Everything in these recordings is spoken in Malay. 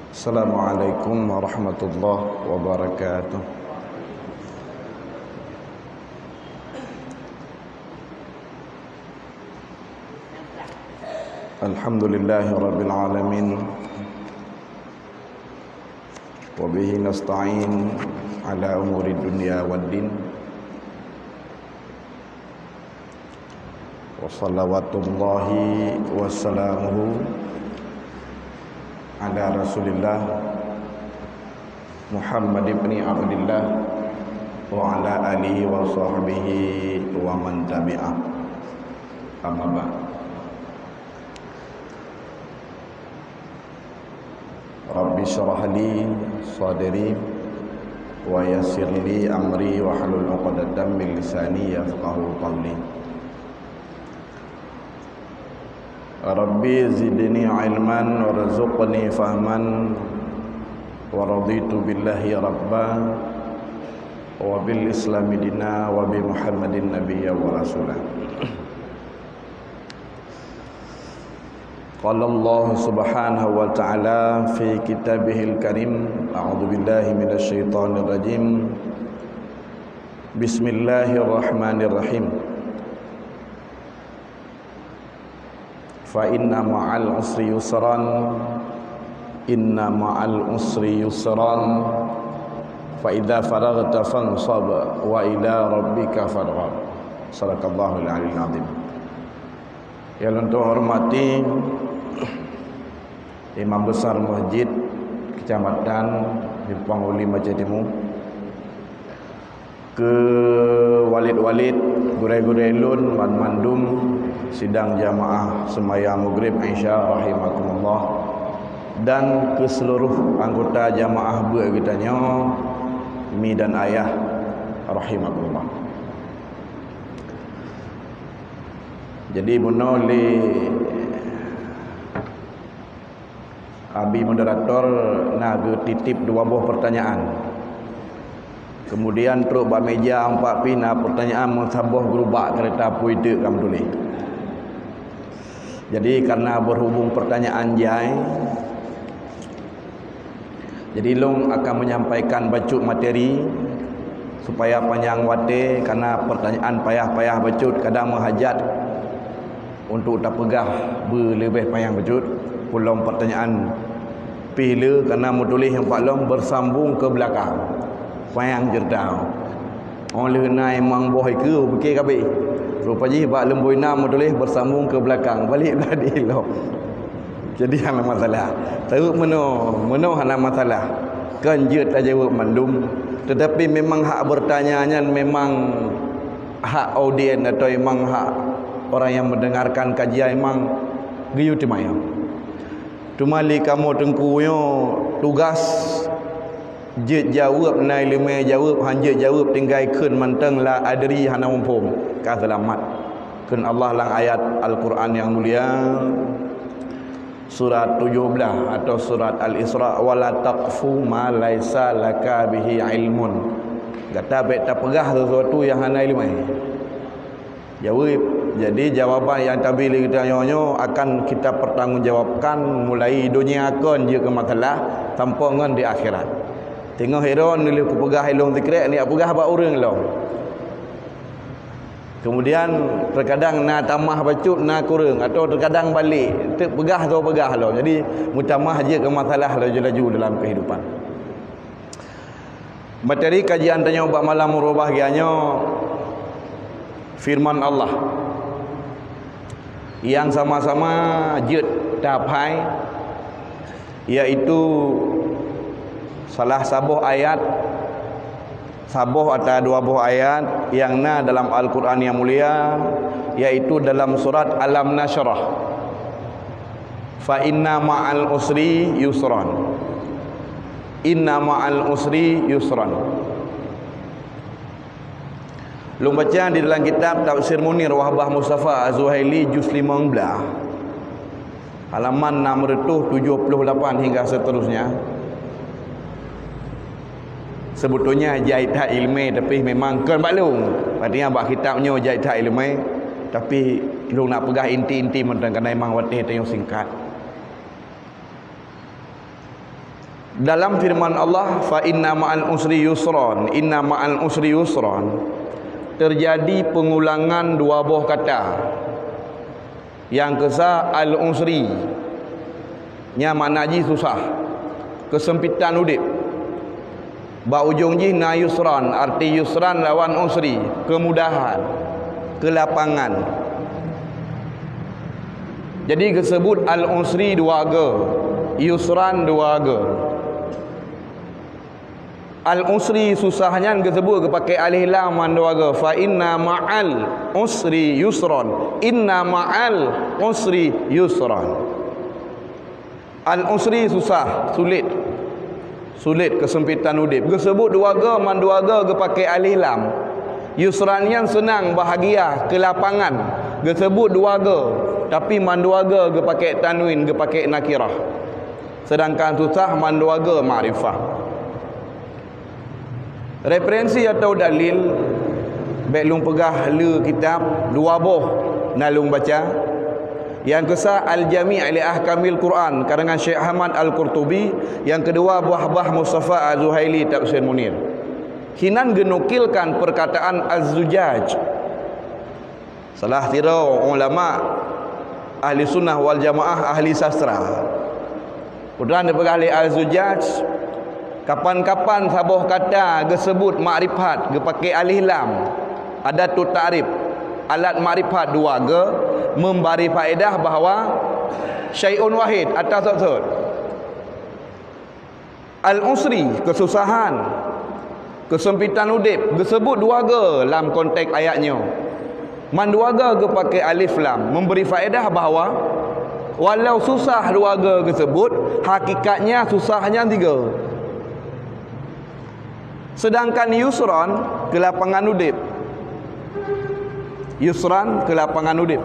Assalamualaikum warahmatullahi wabarakatuh. Alhamdulillahi rabbil alamin. Wa bihi nasta'in ala umuri dunya waddin. Wa salawatullahi wa salamuhu ala Rasulillah Muhammad ibn Abdullah wa ala alihi wa sahbihi wa man tabi'ah. Amma ba'd. Rabbi syrah li sadri wa yassir li amri wa hlul 'uqdatam min lisani yafqahu qawli. Rabbi zidni ilman warzuqni fahman wa raditu billahi rabba wa bil islami dina wa bi muhammadin nabiyya wa rasulah. Qala Allah subhanahu wa ta'ala fi kitabihil karim, a'udzu billahi minasy syaithanir rajim. Bismillahirrahmanirrahim. Fa inna ma'al usri yusran, inna ma'al usri yusran, fa idza faraghta fansab wa ila rabbika farghab. Sadaqallahul aliyyil azim. Yang untuk hormati Imam Besar Masjid Kecamatan Hipang Uli Majadimu, ke walid-walid, gurai-gurai lun, mandum sidang jamaah sembahyang maghrib Isya rahimakumullah, dan ke seluruh anggota jamaah bergetanya mi dan ayah rahimakumullah. Jadi menoleh Abi moderator nak titip dua buah pertanyaan. Kemudian teruk bak meja empat pina pertanyaan mensabah gerubak kereta api itu kamu tulis. Jadi karena berhubung pertanyaan jai, jadi long akan menyampaikan bacut materi supaya panjang wate, karena pertanyaan payah-payah bacut kadang menghajat untuk tak pegah berlebih panjang bacut. Pulang pertanyaan pila karena menulis yang Pak Long bersambung ke belakang panjang jerdau. Oleh naik mang boh ke fikir kabeh. Rupanya Pak Lemboi nam menulis bersambung ke belakang. Balik tadi lo. Jadi hang masalah. Teruk meno hang masalah. Kan je tak jawab mandum, tetapi memang hak bertanyanya memang hak audien atau memang hak orang yang mendengarkan kajian memang giyu timaya. Cuma li kamu tengkuyo tugas je jawab nai lima jawab hanje jawab tinggal keun manteng la adri hana mumpum ka selamat keun Allah lang ayat Al-Quran yang mulia surat 17 atau surat Al-Isra, wala taqfu ma laisa laka bihi ilmun. Kata baik tak pegah sesuatu yang hana ilmu. Jawab. Jadi jawapan yang tadi kita nyonya akan kita pertanggungjawabkan mulai dunia akon je ke masalah tanpa ngan di akhirat. Tengok heron ni ku pegah ilung zikrek ni pegah ba urang lo. Kemudian terkadang na tamah bacut na kurang atau terkadang balik tak pegah atau pegah lo. Jadi mutamah je ke masalah laju-laju dalam kehidupan. Materi kajian tanya bab malam bahagiannya firman Allah yang sama-sama jet dapai, iaitu salah sabuh ayat sabuh atau dua buah ayat yang na dalam Al-Quran yang mulia, iaitu dalam surat Alam Nashrah, fa inna ma'al usri yusran, inna ma'al usri yusran. Lu baca di dalam kitab Tafsir Munir Wahbah Mustafa Az-Zuhaili juz 15 halaman 678 hingga seterusnya. Sebetulnya jaitah ilmi tapi memang kan maklum. Artinya bab kitabnya jaitah ilmi Tapi lu nak pegah inti-inti mentang kena imang watih tayong singkat. Dalam firman Allah, fa inna ma'al usri yusran, inna ma'al usri yusran, terjadi pengulangan dua buah kata. Yang kesa al-usri, nya makna ji susah, kesempitan udip. Ba ujung ji na yusran, arti yusran lawan usri, kemudahan, kelapangan. Jadi disebut al-usri dua ge, yusran dua ge. Al-usri susahnya disebut pakai alif lam dua ge, fa inna ma'al usri yusran, inna ma'al usri yusran. Al-usri susah, sulit, kesempitan udip. Disebut dua ge man dua ge pakai alif lam. Yusran yang senang, bahagia, kelapangan. Disebut dua ge, tapi man dua ge pakai tanwin, pakai nakirah. Sedangkan susah man dua ge ma'rifah. Referensi atau dalil baik lung pegah le kitab dua boh nalung baca. Yang kesa Al-Jami' li Ahkamil Quran karangan Syekh Ahmad Al-Qurtubi. Yang kedua Buah-Bah Mustafa Az-Zuhaili Tafsir Munir. Hinan genukilkan perkataan Az-Zujaj, salah tirau ulama ahli sunnah wal jamaah, ahli sastra. Kemudian dipegah li Az-Zujaj, kapan-kapan sabuh kata disebut makrifat pakai alif lam, ada tu ta'rif, alat makrifat dua ge memberi faedah bahawa syai'un wahid atas maksud. Al-usri kesusahan, kesempitan udip disebut dua ge dalam konteks ayatnya. Man dua ge pakai alif lam memberi faedah bahawa walau susah dua ge disebut, hakikatnya susahnya tiga. Sedangkan yusran kelapangan udip, yusran kelapangan udip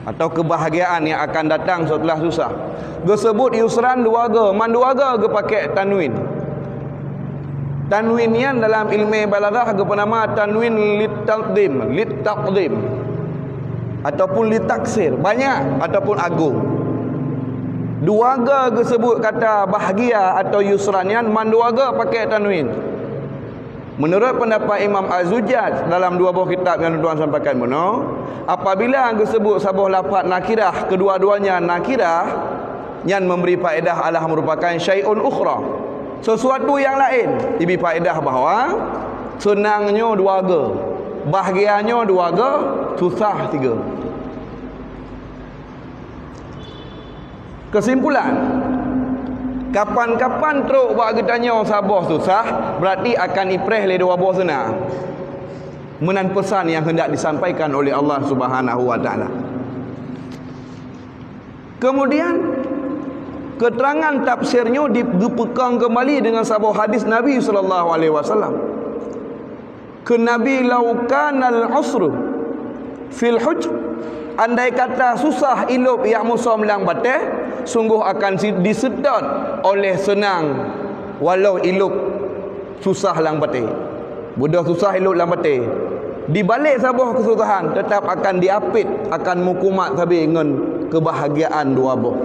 atau kebahagiaan yang akan datang setelah susah. Disebut yusran dua ge, man dua ge pakai tanwin. Tanwin yang dalam ilmu balaghah bernama tanwin litaqdim ataupun litaksir, banyak ataupun agung. Dua ge disebut kata bahagia atau yusran yang man dua ge pakai tanwin. Menurut pendapat Imam Az-Zujaj dalam dua buah kitab yang tuan sampaikan mono, apabila disebut sabuh lafaz nakirah, kedua-duanya nakirah yang memberi faedah adalah merupakan syai'un ukhra, sesuatu yang lain. Diberi faedah bahawa senangnya dua ge, bahagianya dua ge, susah tiga. Kesimpulan, kapan-kapan teruk buat getanya sabuh susah, berarti akan ipreh le dua buah senang. Menan pesan yang hendak disampaikan oleh Allah Subhanahu wa taala. Kemudian keterangan tafsirnya dipegang kembali dengan sabuh hadis Nabi sallallahu alaihi wasallam. Ke Nabi laukanal usru fil hujr, andai kata susah ilup yang musuh melang bateh, sungguh akan disedot oleh senang walau ilup susah lang bateh. Budak susah ilup lang bateh, di balik sabuh kesusahan tetap akan diapit, akan mukumat sabi dengan kebahagiaan dua buah.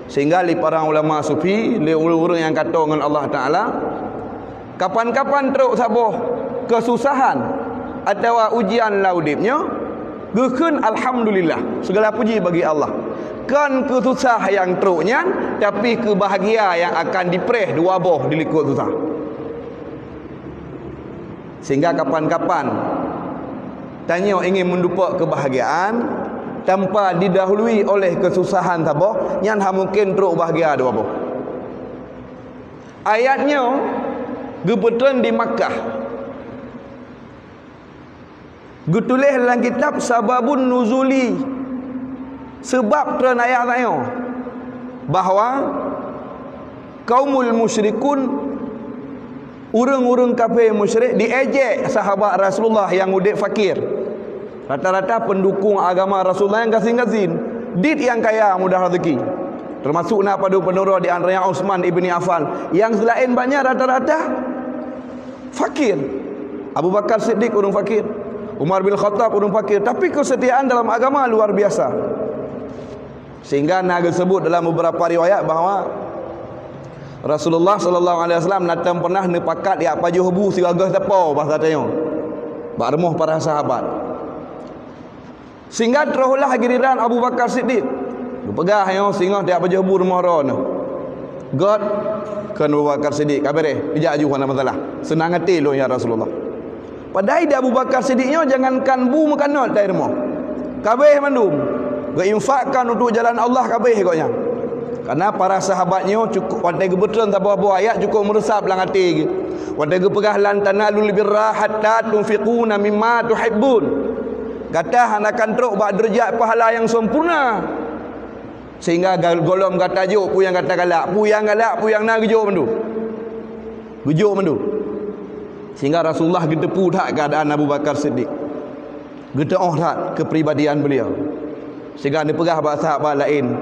Sehingga li para ulama sufi, li orang yang kata dengan Allah Taala, kapan-kapan teruk sabuh kesusahan atau ujian laudipnya, gekeun alhamdulillah, segala puji bagi Allah. Kan kesusah yang teruknya, tapi kebahagia yang akan dipereh dua boh dilikut susah. Sehingga kapan-kapan tanya ingin mendupak kebahagiaan tanpa didahului oleh kesusahan tabah, yang mungkin teruk bahagia dua boh. Ayatnya gebetulan di Makkah. Getulis dalam kitab Sababun Nuzuli, sebab tuan ayat tanya bahawa kaumul musyrikun, urang-urang kafir musyrik diejek sahabat Rasulullah yang udik fakir. Rata-rata pendukung agama Rasulullah yang gasin-gasin, dit yang kaya mudah rezeki. Termasuk nak padu penurut di antaranya Utsman ibni Affan. Yang selain banyak rata-rata fakir. Abu Bakar Siddiq orang fakir, Umar bin Khattab orang fakir, tapi kesetiaan dalam agama luar biasa. Sehingga nak disebut dalam beberapa riwayat bahawa Rasulullah sallallahu alaihi wasallam natang pernah nepakat ya pajuh bu siragah tapau bahasa tanya. Bak remuh para sahabat. Sehingga teruslah giliran Abu Bakar Siddiq. Pegah yo singgah dia pajuh bu rumah ron. God kan Abu Bakar Siddiq kabare dijak aju kana masalah. Senang hati lo ya Rasulullah. Padahal dia Abu Bakar Siddiqnya jangankan bu makanot dari rumah. Kabeh mandum. Berinfakkan untuk jalan Allah kabeh koknya. Karena para sahabatnya cukup wadai gebetulan tak bawa ayat cukup meresap dalam hati. Wadai gepegah lan tanalul birra hatta tunfiquna mimma tuhibbun. Kata akan teruk bak derajat pahala yang sempurna. Sehingga golom kata juk pu yang kata galak, pu yang nak gejuk mendu. Gejuk mendu. Sehingga Rasulullah gedepu dak keadaan Abu Bakar Siddiq. Gedeoh dak kepribadian beliau. Sehingga dia pegah bahasa sahabat lain.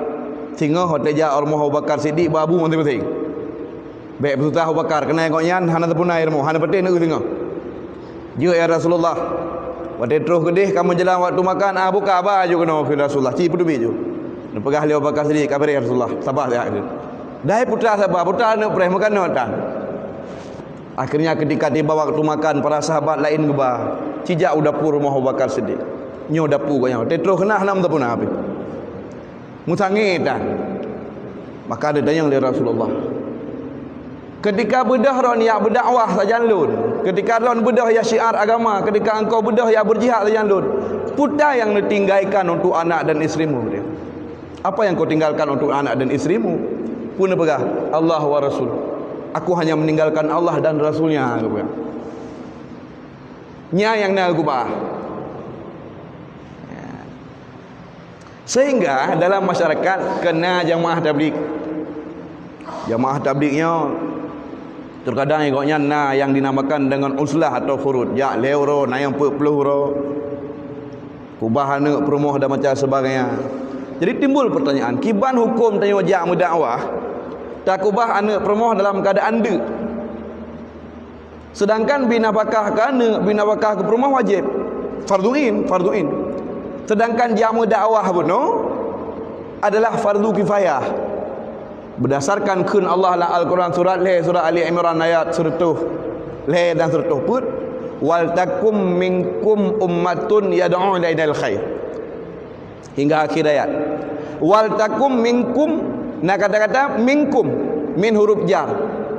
Sehingga hotel ja rumah Abu Bakar Siddiq babu penting-penting. Baik betul Abu Bakar kena ngoknyan hana tepun air mu, hana petin nak tengok. Dia ya Rasulullah. Wadai terus gedih kamu jalan waktu makan buka abah je kena ke Rasulullah. Ci pedubik je. Dia pegah Abu Bakar Siddiq kabar ya Rasulullah. Sabar dia. Dai putra sabar, putra nak preh makan tak. Akhirnya ketika tiba waktu makan para sahabat lain gebah. Cijak dapur rumah Abu Bakar Siddiq. Nyo dapur kanya. Terus kena hanam tepun apa. Musangit dah. Maka dia tanya oleh Rasulullah. Ketika bedah ron ya berdakwah saja lun. Ketika ron bedah ya syiar agama, ketika engkau bedah ya berjihad saja lun. Putra yang ditinggalkan untuk anak dan isterimu dia. Apa yang kau tinggalkan untuk anak dan isterimu? Pun pegah Allah wa Rasul. Aku hanya meninggalkan Allah dan Rasulnya. Nya yang nak aku bah. Sehingga dalam masyarakat kena jamaah tabligh. Jamaah tablighnya terkadang ikutnya yang dinamakan dengan uslah atau furud. Ya leuro na yang 40 ro. Kubah anak perumoh dan macam sebagainya. Jadi timbul pertanyaan, kiban hukum tanya jak mendakwah tak kubah anak perumoh dalam keadaan dek. Sedangkan binafkah ke anak, binafkah ke perumoh wajib. Farduin. Sedangkan jamu dakwah pun adalah fardu kifayah. Berdasarkan kun Allah dalam Al-Quran surah Ali Imran ayat suratuh dan suratuh put wal takum minkum ummatun yad'una ilal khair hingga akhir ayat. Wal takum minkum, nah kata-kata minkum min huruf jar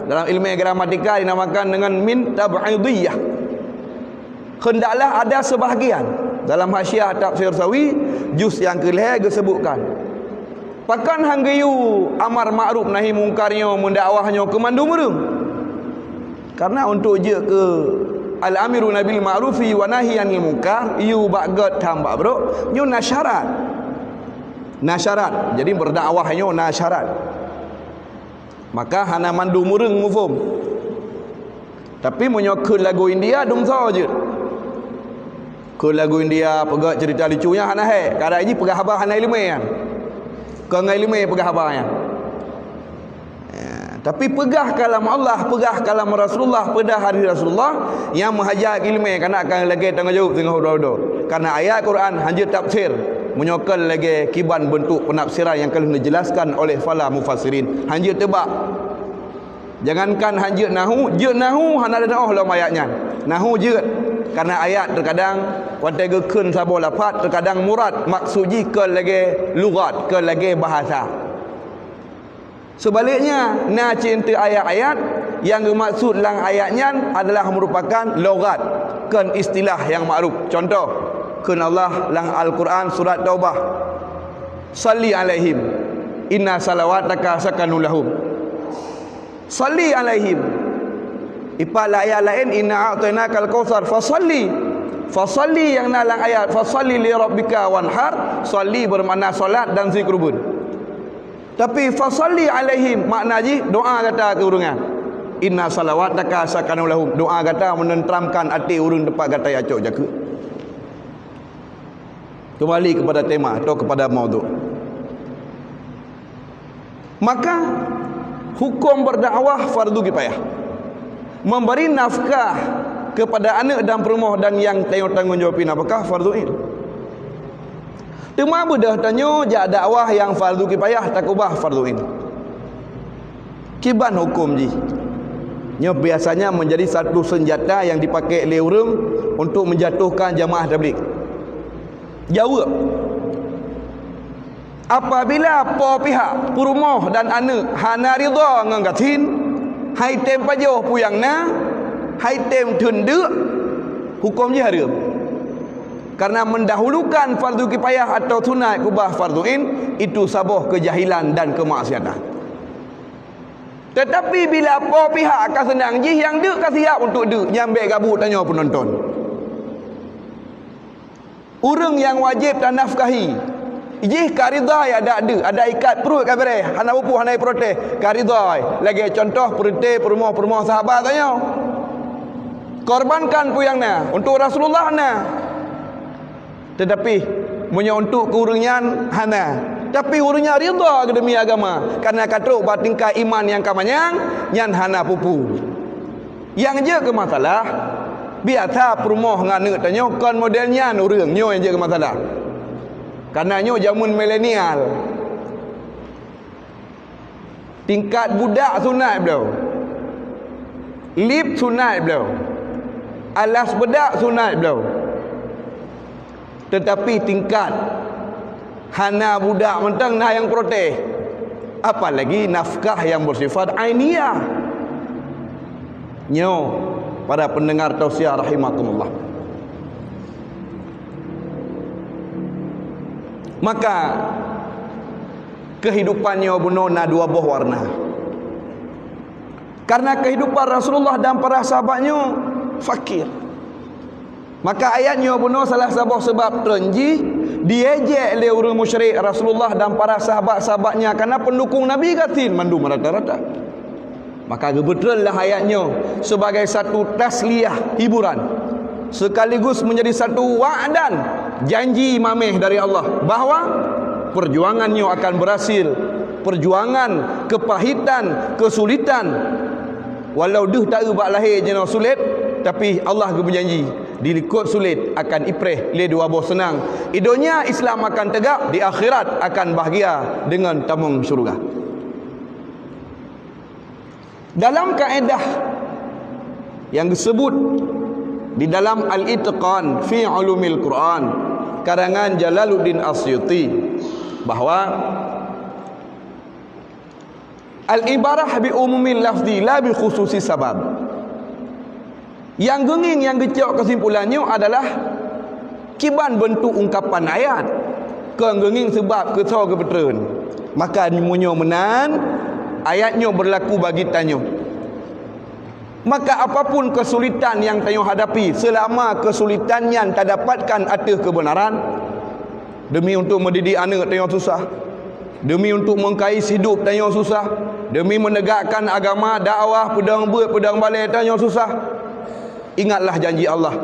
dalam ilmu gramatika dinamakan dengan min tab'idiyah. Hendaklah ada sebahagian. Dalam Hasyiah Tafsir Sawi juz yang ke-11 disebutkan. Pakan hanggayu amar ma'ruf nahi mungkarnya mendakwahnya ke mandu merung. Karena untuk je ke al-amiru nabil ma'rufi wa nahi anil munkar yu bagat tambah bro nyu nasyarat. Nasyarat. Jadi berdakwahnya nasyarat. Maka hana mandu merung mufhum. Tapi menyokul lagu India dongsa je. Ke lagu India pegak cerita lucunya hana hai. Kadang ini pegah habah hana ilmu kan. Ke ngai ilmu pegah habah kan. Tapi pegah kalam Allah, pegah kalam Rasulullah pada hari Rasulullah yang menghajar ilmu karena akan lagi tanggungjawab tengah hodo-hodo. Karena ayat Quran hanya tafsir menyokal lagi kiban bentuk penafsiran yang kalian dijelaskan oleh fala mufassirin. Hanya tebak. Jangankan hanya nahu, je nahu hana ada dalam ayatnya. Nahu je. Karena ayat terkadang watai gekun sabo lafaz terkadang murad maksudi ke lagi lugat ke lagi bahasa. Sebaliknya na cinta ayat-ayat yang bermaksud lang ayatnya adalah merupakan logat kan istilah yang makruf. Contoh kan Allah lang Al-Quran surat Taubah. Salli alaihim inna salawataka sakanul lahum. Salli alaihim. Ipal ayat lain inna a'tainakal kautsar fasalli. Fasalli yang nalang ayat fasalli li rabbika wanhar. Salli bermakna solat dan zikrubun. Tapi fasalli alaihim makna ji doa kata ke urungan. Inna salawataka sakanul lahum. Doa kata menenteramkan hati urang tempat kata acok jaga. Kembali kepada tema atau kepada maudhu'. Maka hukum berdakwah fardu kifayah. Memberi nafkah kepada anak dan perempuan dan yang tanggungjawabin apakah fardu ain. Tema bedah tanya jak dakwah yang fardu kifayah takubah fardu ain. Kiban hukum ji. Nya biasanya menjadi satu senjata yang dipakai oleh orang untuk menjatuhkan jamaah tabligh. Jawab. Apabila po pihak perumah dan anak hana ridha ngan gatin, hai tem pajoh puyangna, hai tem tunduk, hukum je haram. Karena mendahulukan fardu kifayah atau sunat kubah fardu ain itu sabah kejahilan dan kemaksiatan. Tetapi bila po pihak akan senang jih yang dek kan siap untuk dek nyambil gabut tanya penonton. Orang yang wajib dan nafkahi jih karidai ada ikat perut kan bere hana pupu hana protes karidai lagi contoh perute perumah sahabat tanya korbankan puyangna untuk Rasulullah na tetapi punya untuk keurungan hana tapi urungnya rida ke demi agama karena katruk batingkai iman yang kamanyang nyan hana pupu yang je ke masalah biasa perumah ngane tanya kon modelnya urang nyo yang je ke masalah. Karenanya zaman milenial tingkat budak sunat beliau, lip sunat beliau, alas bedak sunat beliau. Tetapi tingkat hana budak mentang nah yang protes, apalagi nafkah yang bersifat ainiyah. Nyo para pendengar tausiah rahimakumullah. Maka kehidupannya benar na dua buah warna. Karena kehidupan Rasulullah dan para sahabatnya fakir. Maka ayatnya benar salah satu sebab terenji diejek oleh orang musyrik Rasulullah dan para sahabat-sahabatnya karena pendukung Nabi katin mandu rata-rata. Maka kebetulan lah ayatnya sebagai satu tasliyah hiburan sekaligus menjadi satu wa'dan janji mameh dari Allah bahawa perjuangannya akan berhasil. Perjuangan, kepahitan, kesulitan walau deh tak ubak lahir jenis sulit tapi Allah berjanji dilikut sulit akan ipreh le dua boh senang. Idonya Islam akan tegak, di akhirat akan bahagia dengan tamung syurga. Dalam kaedah yang disebut di dalam Al-Itqan fi Ulumil Quran karangan Jalaluddin Asyuti bahawa al-ibarah bi umumil lafzi la bi khususi sabab. Yang genging yang gecok kesimpulannya adalah kiban bentuk ungkapan ayat kegenging sebab kesau kebetulan. Maka munyo menan ayatnya berlaku bagi tanyo. Maka apapun kesulitan yang tanyo hadapi, selama kesulitan yang tak dapatkan atas kebenaran, demi untuk mendidik anak tanyo susah, demi untuk mengkais hidup tanyo susah, demi menegakkan agama, dakwah, pedang buat, pedang balik tanyo susah. Ingatlah janji Allah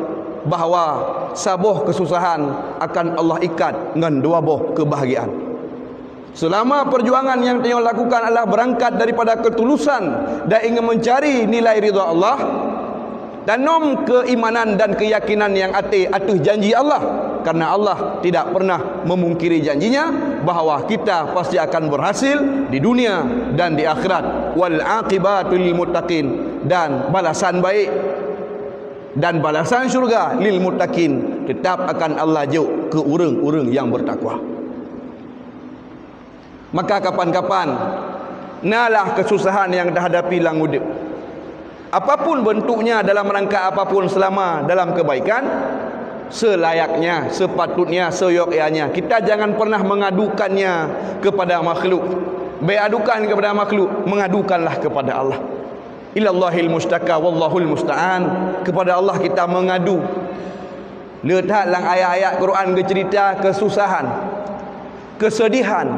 bahawa sabuh kesusahan akan Allah ikat dengan dua buah kebahagiaan. Selama perjuangan yang tanyo lakukan adalah berangkat daripada ketulusan dan ingin mencari nilai ridha Allah, tanam keimanan dan keyakinan yang atas janji Allah, karena Allah tidak pernah memungkiri janjinya bahawa kita pasti akan berhasil di dunia dan di akhirat. Wal aqibatu lil muttaqin, dan balasan baik dan balasan syurga lil muttaqin tetap akan Allah jauh ke orang-orang yang bertakwa. Maka kapan-kapan nalah kesusahan yang dihadapi lang udip, apapun bentuknya, dalam rangka apapun, selama dalam kebaikan, selayaknya, sepatutnya, seyogyanya. Kita jangan pernah mengadukannya kepada makhluk. Adukan kepada makhluk, mengadukanlah kepada Allah. Ilallahil mustaka wallahul musta'an. Kepada Allah kita mengadu. Lihat lang ayat-ayat Quran bercerita kesusahan, kesedihan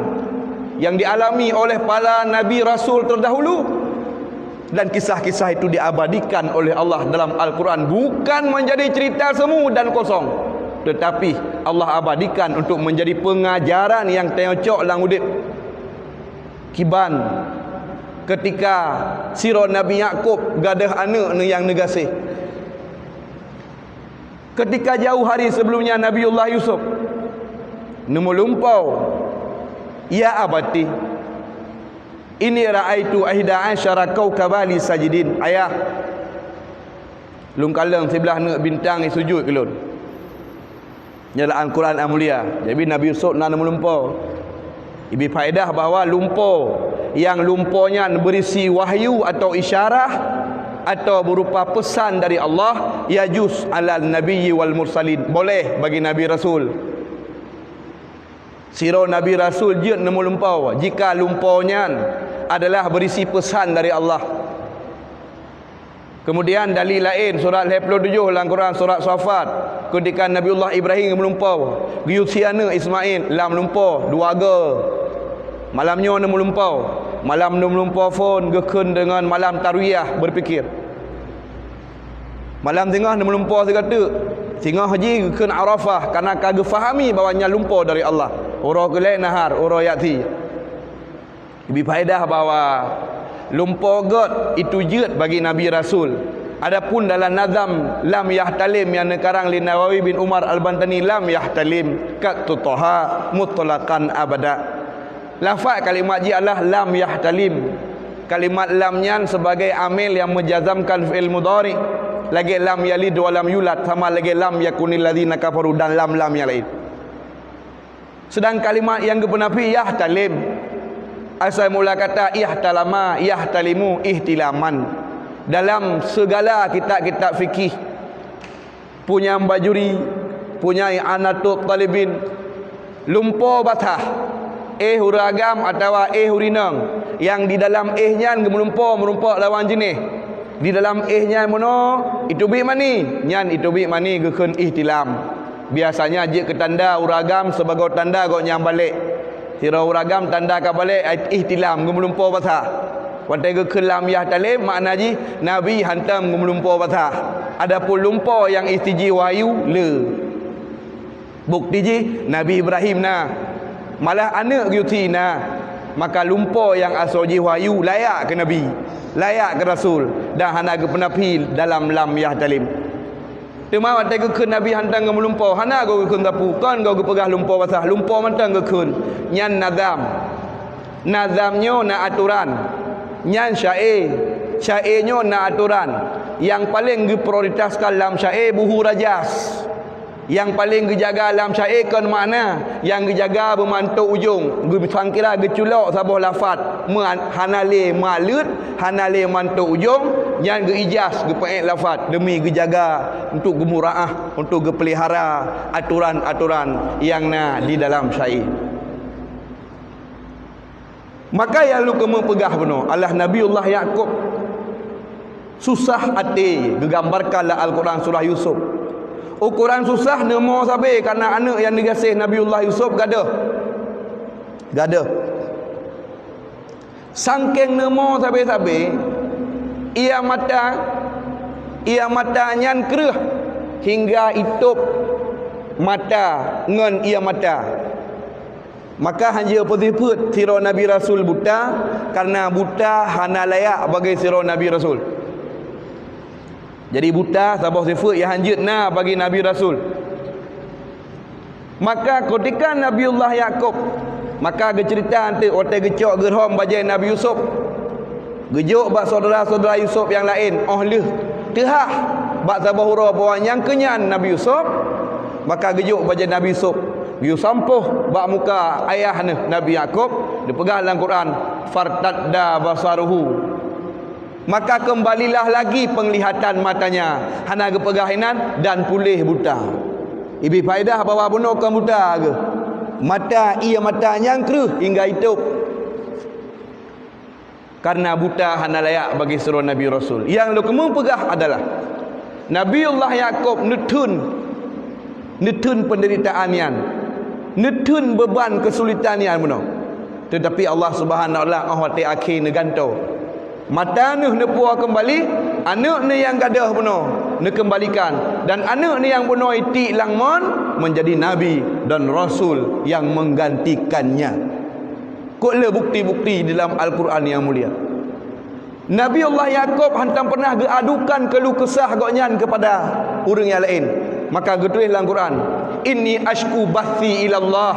yang dialami oleh para nabi rasul terdahulu, dan kisah-kisah itu diabadikan oleh Allah dalam Al-Quran, bukan menjadi cerita semu dan kosong, tetapi Allah abadikan untuk menjadi pengajaran yang teocok lang udip. Kiban ketika sirah Nabi Yaqub gadah anak yang negasih, Ketika jauh hari sebelumnya Nabiullah Yusuf nemu lumpau, ya abati ini ra'aitu ahda asyara kaukabali sajidin. Ayah, lung kaleng sebelah nak bintang ni sujud ke lun. Nyala Al-Quran Amulia. Jadi Nabi Yusuf nak nemu lumpau. Ibi faedah bahawa lumpau yang lumpaunya berisi wahyu atau isyarah atau berupa pesan dari Allah, yajuz alal nabiyyi wal mursalin, boleh bagi nabi rasul. Siro nabi rasul je nemu lumpau jika lumpaunya adalah berisi pesan dari Allah. Kemudian dalil lain surat 57 dalam Quran, surat Safat, ketika Nabiullah Ibrahim melumpau giusiana Ismail lam lumpau duaga. Malamnya nemu lumpau, malam nemu lumpau pun gekun dengan malam tarwiyah berfikir. Malam tengah nemu lumpau sekata sehingga haji gekun Arafah karena kagak fahami bahawanya lumpau dari Allah. Urah kelai nahar, urah yati. Lebih faedah bahawa lumpau god itu jut bagi Nabi Rasul. Adapun dalam nazam lam yahtalim yang nekarang li Nawawi bin Umar Al-Bantani, lam yahtalim kat tutaha mutlaqan abada. Lafaz kalimat ji adalah lam yahtalim. Kalimat lamnya sebagai amil yang menjazamkan fi'il mudhari. Lagi lam yalid wa lam yulad, sama lagi lam yakunil ladzina kafaru dan lam yang lain. Sedang kalimat yang kepenafi yahtalim, asal mula kata ihtalama, yahtalimu, ihtilaman. Dalam segala kitab-kitab fikih punya Bajuri, punya Anatut Talibin, lumpau batah huragam atau hurinang yang di dalam nya merumpok lawan jenis. Di dalam nya mono itu bi mani, nyan itu bi mani gekun ihtilam. Biasanya je ke tanda uragam sebagai tanda go nyam balik. Sira uragam tanda ka balik ihtilam gemelumpau basah. Wantai gekun lam yahtalim makna ji Nabi hantam gemelumpau basah. Adapun lumpau yang istiji wahyu le. Bukti ji Nabi Ibrahim malah anak yutina, maka lumpau yang asoji wahyu layak ke Nabi, layak ke Rasul, dan hana ke penapi dalam lam yahtalim. Tema watai ke Nabi hantang ke lumpau, hana go ke tapu, kan go ke pegah lumpau basah, lumpau mantang ke kun. Nyan nazam, nazamnya na aturan, nyan syairnya na aturan. Yang paling diprioritaskan dalam syair buhu rajas. Yang paling dijaga dalam syair kan makna yang dijaga bermantuk ujung gepangkira geculok sabah lafaz hanale malut hanale mantuk ujung yang geijaz gepaik lafaz demi gejaga untuk gemuraah, untuk gepelihara aturan-aturan yang di dalam syair. Maka yang lu kemu pegah benar Allah Nabiullah Yaqub susah hati gegambarkanlah Al-Quran surah Yusuf. Ukuran susah nemo sabe karena anak yang digasih Nabiullah Yusuf gadah. Sangking nemo sabe-sabe ia mata nyan kereh hingga itup mata ngan ia mata. Maka hanya putih-put sira Nabi Rasul buta karena buta hana layak bagi sira Nabi Rasul. Jadi buta sabah sifat yang hanjut bagi Nabi Rasul. Maka ketika Nabiullah Yaqub, maka cerita nanti otai gecok gerhom bajai Nabi Yusuf. Gejuk bak saudara-saudara Yusuf yang lain. Oh leh, tehah bak sabah hurau bawa yang kenyan Nabi Yusuf. Maka gejuk bajai Nabi Yusuf. Yu sampuh bak muka ayah Nabi Yaqub. Dipegang dalam Quran. Fartadda basaruhu. Maka kembalilah lagi penglihatan matanya, hana kepegahinan dan pulih buta. Ibi faedah bahawa bunuh ke buta ke mata ia mata yang keruh hingga hidup karena buta hana layak bagi seluruh Nabi Rasul. Yang lu kemu pegah adalah Nabiullah Yaqub netun penderitaan yang netun beban kesulitan yang bunuh. Tetapi Allah Subhanahu wa taala ahwati akhir negantau mata ni nepua kembali, anak ni yang gadah penuh ni kembalikan, dan anak ni yang penuh itik langmon menjadi nabi dan rasul yang menggantikannya. Koklah bukti-bukti dalam Al-Quran yang mulia. Nabiullah Yaqub hantam pernah diadukan keluh kesah goknyan kepada orang yang lain. Maka getulis dalam Quran, inni ashku bathi ilallah.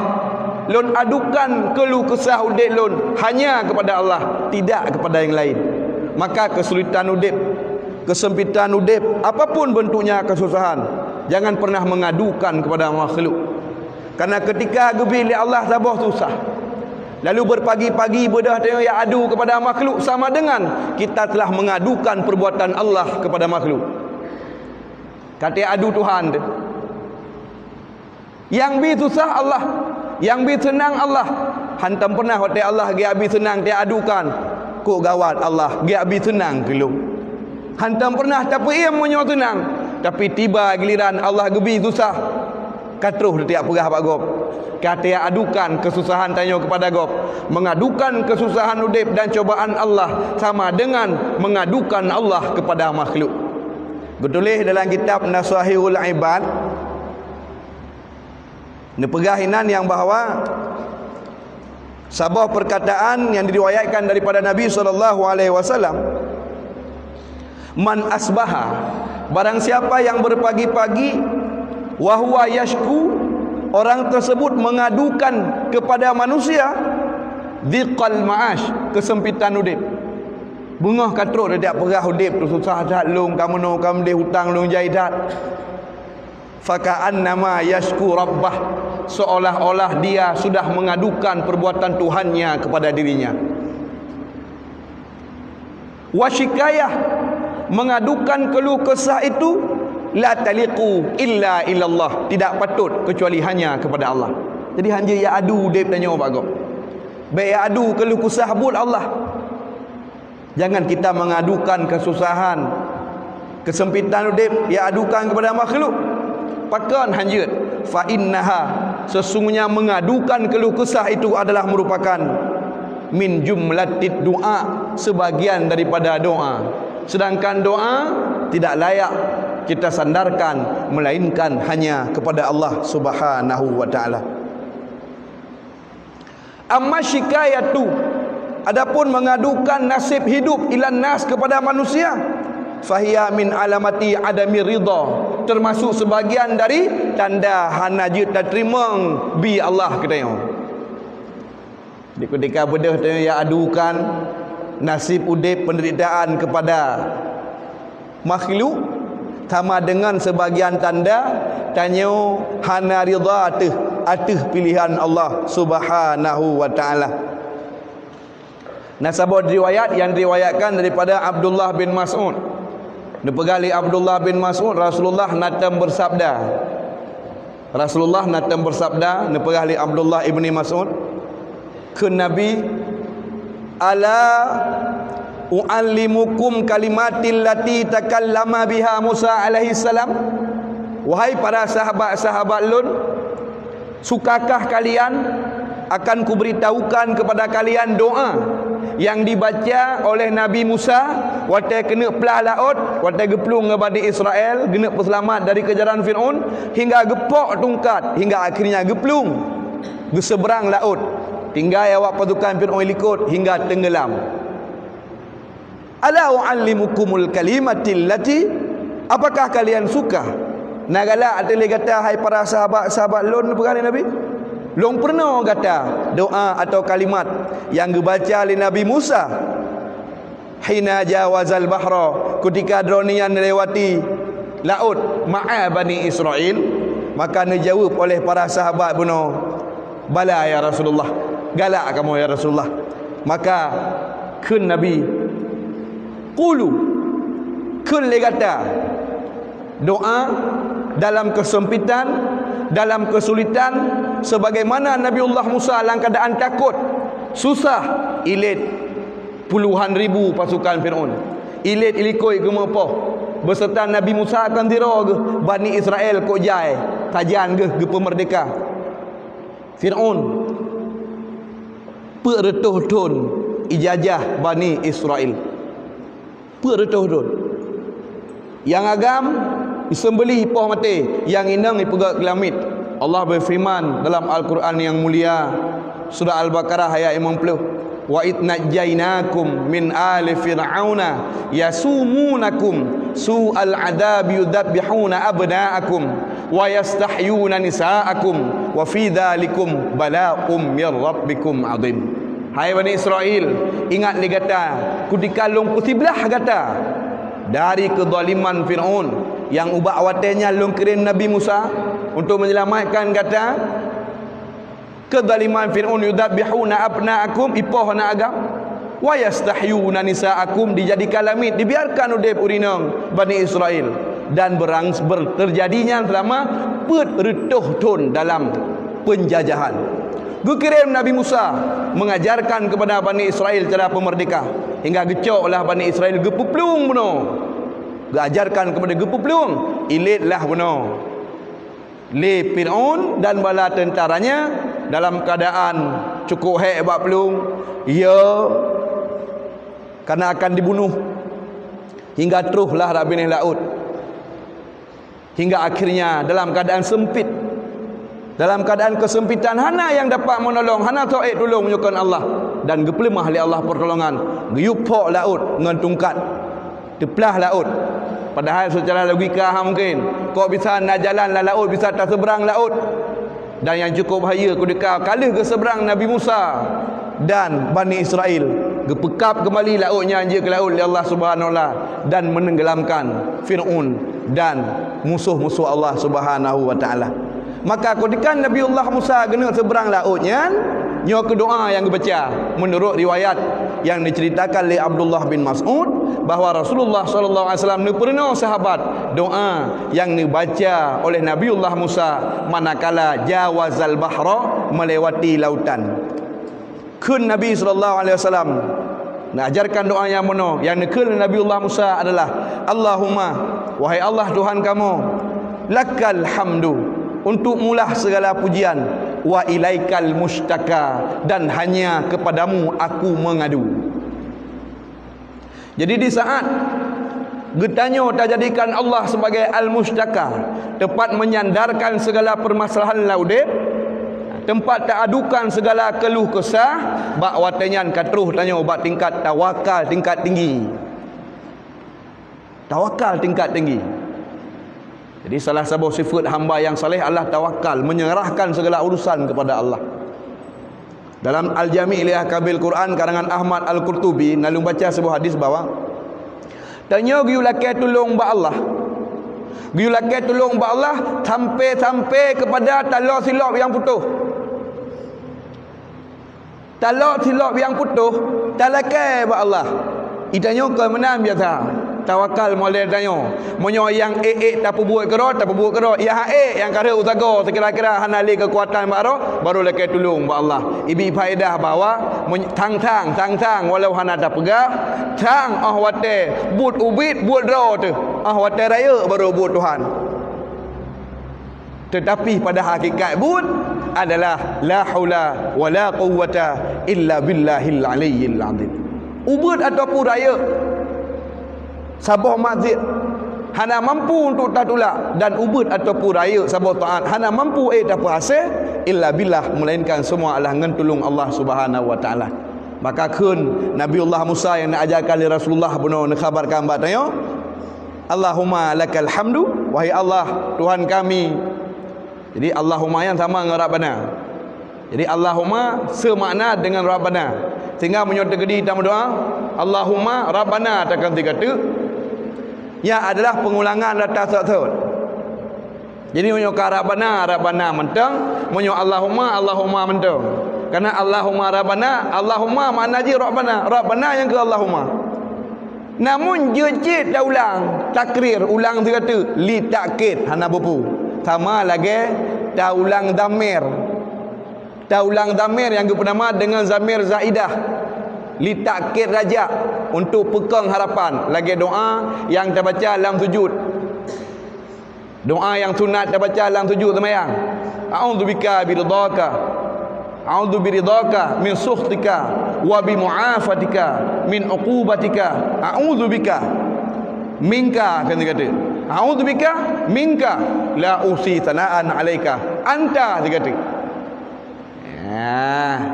Lon adukan keluh kesah udip lon hanya kepada Allah, tidak kepada yang lain. Maka kesulitan udip, kesempitan udip, apapun bentuknya kesusahan, jangan pernah mengadukan kepada makhluk. Karena ketika gebili Allah tabah susah, lalu berpagi-pagi bedah tengok yang adu kepada makhluk, sama dengan kita telah mengadukan perbuatan Allah kepada makhluk. Kata adu Tuhan tu, yang bi susah Allah, yang bi senang Allah. Hantam pernah hotel Allah dia bi senang dia adukan, kok gawat Allah dia bi senang kelu. Hantam pernah tapi ia menyo senang, tapi tiba giliran Allah gebi susah, katruh dia perah pak gop. Kata adukan kesusahan tanya kepada gop. Mengadukan kesusahan udip dan cobaan Allah sama dengan mengadukan Allah kepada makhluk. Betulis dalam kitab Nasahihul Ibad, ini pegahinan yang bahawa sebuah perkataan yang diriwayatkan daripada Nabi SAW, man asbaha, barang siapa yang berpagi-pagi, wahwa yashku, orang tersebut mengadukan kepada manusia, dhiqal ma'ash, kesempitan udip. Bungah katruk dia perah udip tu susah dah long kamu no kamu dia hutang long jai dah. Faka'annama yashku rabbah, seolah-olah dia sudah mengadukan perbuatan Tuhannya kepada dirinya. Wasyikayah, mengadukan keluh kesah itu, la taliqu illa ilallah, tidak patut kecuali hanya kepada Allah. Jadi hanya ya adu udip tanya apa kau. Baik ya adu keluh kesah bud Allah. Jangan kita mengadukan kesusahan, kesempitan udip, ya adukan kepada makhluk. Pakan hanjut, fa innaha, sesungguhnya mengadukan keluh kesah itu adalah merupakan min jumlatid doa, sebagian daripada doa. Sedangkan doa tidak layak kita sandarkan melainkan hanya kepada Allah Subhanahu wa taala. Amma syikayatu, adapun mengadukan nasib hidup ilan nas kepada manusia, fahiya min alamati adami ridha, termasuk sebagian dari tanda hanajut dan terima bi Allah katanya. Di ketika bedah tanya ya adukan nasib udip penderitaan kepada makhluk, sama dengan sebagian tanda tanya hana ridha atih pilihan Allah Subhanahu wa taala. Nasabah riwayat yang diriwayatkan daripada Abdullah bin Mas'ud. Dipegali Abdullah bin Mas'ud, Rasulullah natam bersabda. Rasulullah natam bersabda, dipegali Abdullah ibni Mas'ud ke Nabi, ala u'allimukum kalimatil lati takallama biha Musa alaihi salam. Wahai para sahabat-sahabat Lut, sukakah kalian akan kuberitahukan kepada kalian doa yang dibaca oleh Nabi Musa waktu kena pelah laut, waktu geplung ke Bani Israel, kena selamat dari kejaran Fir'aun, hingga gepok tungkat, hingga akhirnya geplung ke seberang laut, tinggal awak pasukan Fir'aun ikut hingga tenggelam. Ala u'allimukumul kalimatil lati, apakah kalian suka nagala atau kata hai para sahabat-sahabat Lut berkali Nabi, long pernah kata doa atau kalimat yang dibaca oleh Nabi Musa hina jawazal bahra, ketika dronian melewati laut ma'a Bani Israel. Maka dijawab oleh para sahabat bunuh, bala ya Rasulullah, galak kamu ya Rasulullah. Maka kun Nabi qulu, kun le kata doa dalam kesempitan, dalam kesulitan, sebagaimana Nabiullah Musa dalam keadaan takut, susah, ilit puluhan ribu pasukan Fir'aun, ilit ilikoi ke apa beserta Nabi Musa akan tira ke Bani Israel kok jai tajan ke pemerdeka. Fir'aun peretuh-tun ijazah Bani Israel, peretuh-tun yang agam disembelih poh mati, yang inang dipegak ke langit. Allah berfirman dalam Al-Quran yang mulia, surah Al-Baqarah ayat 50, wa idnajainakum min ali fir'auna yasumunakum su'al adab yudabbihuna abna'akum wa yastahyuna nisaakum wa fi dzalikum bala'um mir rabbikum 'adzim. Hai Bani Israel, ingat li kata ketika long kutiblah kata dari kezaliman Firaun yang ubah awatnya long kirim Nabi Musa untuk menyelamatkan kata kezaliman Firaun yudabihuna abnaakum ipohna agam wa yastahyuna nisaakum dijadikan lamit dibiarkan udip urinang Bani Israel dan terjadinya selama retuh tun dalam penjajahan. Gukirim Nabi Musa mengajarkan kepada Bani Israel cara pemerdeka hingga gecoklah Bani Israel gepuplung benar. Diajarkan kepada gepuplung ilitlah benar. Le Firaun dan bala tentaranya dalam keadaan cukup hebat pelung ya karena akan dibunuh hingga teruslah Rabbini laut hingga akhirnya dalam keadaan sempit, dalam keadaan kesempitan, hana yang dapat menolong, hana taat tolong menyukan Allah dan gepelemah oleh Allah pertolongan, geyupok laut dengan tungkat teplah laut. Padahal secara logika mungkin kau bisa nak jalan lah laut, bisa tak seberang laut. Dan yang cukup bahaya ketika kalah ke seberang Nabi Musa dan Bani Israel, gepekap kembali lautnya je ke laut oleh Allah Subhanahu wa taala dan menenggelamkan Firaun dan musuh-musuh Allah Subhanahu wa taala. Maka ketika Nabiullah Musa kena seberang lautnya, nyo ke doa yang dibaca menurut riwayat yang diceritakan oleh Abdullah bin Mas'ud bahawa Rasulullah sallallahu alaihi wasallam pernah sahabat doa yang dibaca oleh Nabiullah Musa manakala jawazal bahra melewati lautan. Kun Nabi sallallahu alaihi wasallam mengajarkan doa yang mana yang nekul Nabiullah Musa adalah Allahumma, wahai Allah Tuhan kamu, lakal hamdu, untuk mulah segala pujian, wa ilaikal mustaka, dan hanya kepadamu aku mengadu. Jadi di saat getanyo tak jadikan Allah sebagai al-mustaka, tempat menyandarkan segala permasalahan laudip, tempat tak adukan segala keluh kesah, bak watenyan katruh tanyo bak tingkat tawakal tingkat tinggi. Tawakal tingkat tinggi. Jadi salah satu sifat hamba yang saleh adalah tawakal, menyerahkan segala urusan kepada Allah. Dalam Al-Jami' li Ahkamil Quran karangan Ahmad Al-Qurtubi nalung baca sebuah hadis bahawa tanya giu lakai tolong ba Allah. Giu lakai tolong ba Allah sampai kepada talak silap yang putus. Talak silap yang putus, talakai ba Allah. Itanya ke mana biasa? Tawakal moleh tanyo. Monyo yang tak buat kerot, tak buat kerot. Ya yang kara usaga sekira-kira hanali kekuatan baru lekai tolong ba Allah. Ibi faedah bahawa tang walau hana tak pegah, tang wate but ubit buat draw tu. Wate raya baru buat Tuhan. Tetapi pada hakikat but adalah la haula wala quwwata illa billahil aliyyil azim. Ubud ataupun raya sabah masjid hana mampu untuk tatulak, dan ubud ataupun raya sabah taat hana mampu tak berhasil illa billah, melainkan semua adalah dengan tolong Allah Subhanahu wa taala. Maka kun Nabiullah Musa yang nak ajarkan oleh Rasulullah benar nak khabarkan bak tanya Allahumma lakal hamdu, wahai Allah Tuhan kami. Jadi Allahumma yang sama dengan Rabbana. Jadi Allahumma semakna dengan Rabbana, sehingga menyerta gedi dalam doa Allahumma Rabbana takkan dikata yang adalah pengulangan atas satu. Jadi menyo Rabbana mentang, menyo Allahumma mentang. Karena Allahumma Rabbana, Allahumma makna je Rabbana yang ke Allahumma. Namun jejit dah ulang takrir, ulang dia kata li takkid hana bupu. Sama lagi dah ulang damir. Dah ulang damir yang bernama dengan zamir zaidah. Li takkid raja untuk pegang harapan. Lagi doa yang terbaca dalam sujud. Doa yang sunat terbaca dalam sujud sembahyang. A'udzubika biridhaka. A'udzu biridhaka min sukhtika wa bi mu'afatika min uqubatika. A'udzubika minka, kan dia kata. A'udzubika minka la usi sanaan alaika. Anta, dia kata.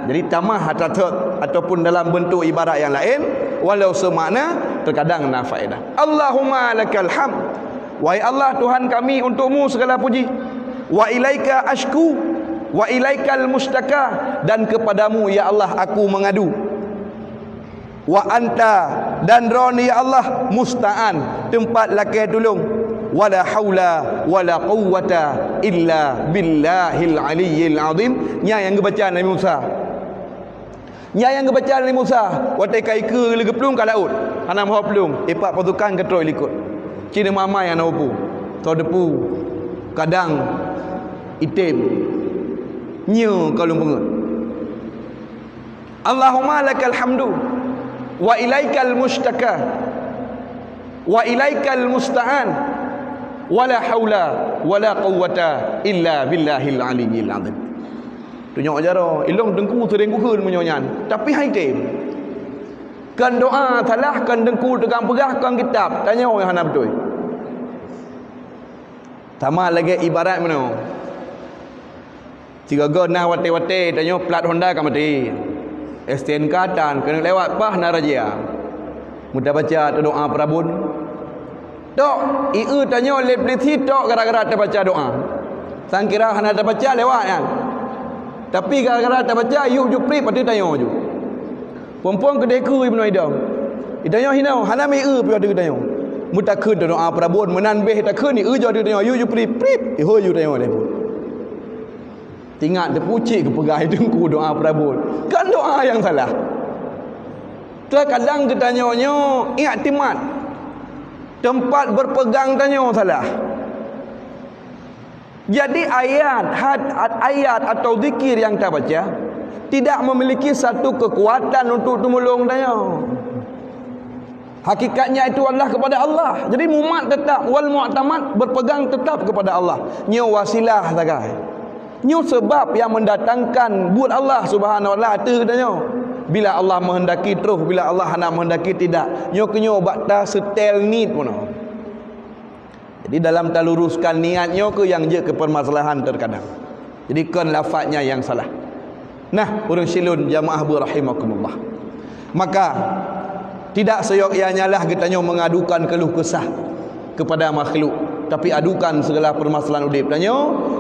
Jadi tamah ataupun dalam bentuk ibarat yang lain, walau semakna terkadang nak faedah. Allahumma lakal hamd, Wahai Allah, Tuhan kami, untukmu segala puji. Wa ilaika ashku wa ilaikal mustaka, dan kepadamu ya Allah aku mengadu. Wa anta, dan ron ya Allah, musta'an, tempat lakai tolong. Wala haula wala quwwata illa billahil aliyyil azim. Nya yang baca Nabi Musa. Nya yang baca Nabi Musa, watai kai ke lege pelung ka laut. Hana mahu pelung, epak pasukan ke troi likut. Cina mamai ana upu. Tau depu. Kadang itim. Nya kalau pengut. Allahumma lakal hamdu wa ilaikal mustaka wa ilaikal musta'an. Wala haula wala quwwata illa billahil aliyyil azim. Tunjuk jaro ilong dengku tereng kukeun menyonyan. Tapi hai tem. Kan doa salah, kan dengku tegang pegah, kan kitab. Tanya orang hana betul. Sama lagi ibarat mana? Tiga go nah wate-wate tanya plat Honda kan mati. STNK tan kena lewat pah naraja. Mudah baca doa perabun. Tok, iu tanya oleh peliti tok gara-gara terbaca doa. Sang kira hana terbaca lewat kan. Tapi gara-gara terbaca yuk jupri pati tanya ju. Perempuan kedeku ibnu idam. Itanya hinau hana mi pi ada tanya. Mutakun doa perabun menanbih takun ni jadi tanya yuk jupri prip. Ho yu tanya dia. Tingat terpucik ke pegai dengku doa perabun. Kan doa yang salah. Terkadang ketanyanya i'timad. Tempat berpegang tanya salah. Jadi ayat atau zikir yang kita baca tidak memiliki satu kekuatan untuk tolong tanya. Hakikatnya itu adalah kepada Allah. Jadi mumat tetap wal mu'tamad, berpegang tetap kepada Allah. Nya wasilah sagai. Nya sebab yang mendatangkan buat Allah Subhanahu wa taala tu tanya. Bila Allah menghendaki terus, bila Allah nak menghendaki tidak. Nyo bakta setel need pun. Jadi dalam taluruskan niatnya ke yang je ke permasalahan terkadang. Jadi kan lafaznya yang salah. Nah, urang silun jamaah rahimakumullah. Maka tidak seyogyanya lah kita mengadukan keluh kesah kepada makhluk, tapi adukan segala permasalahan udip tanya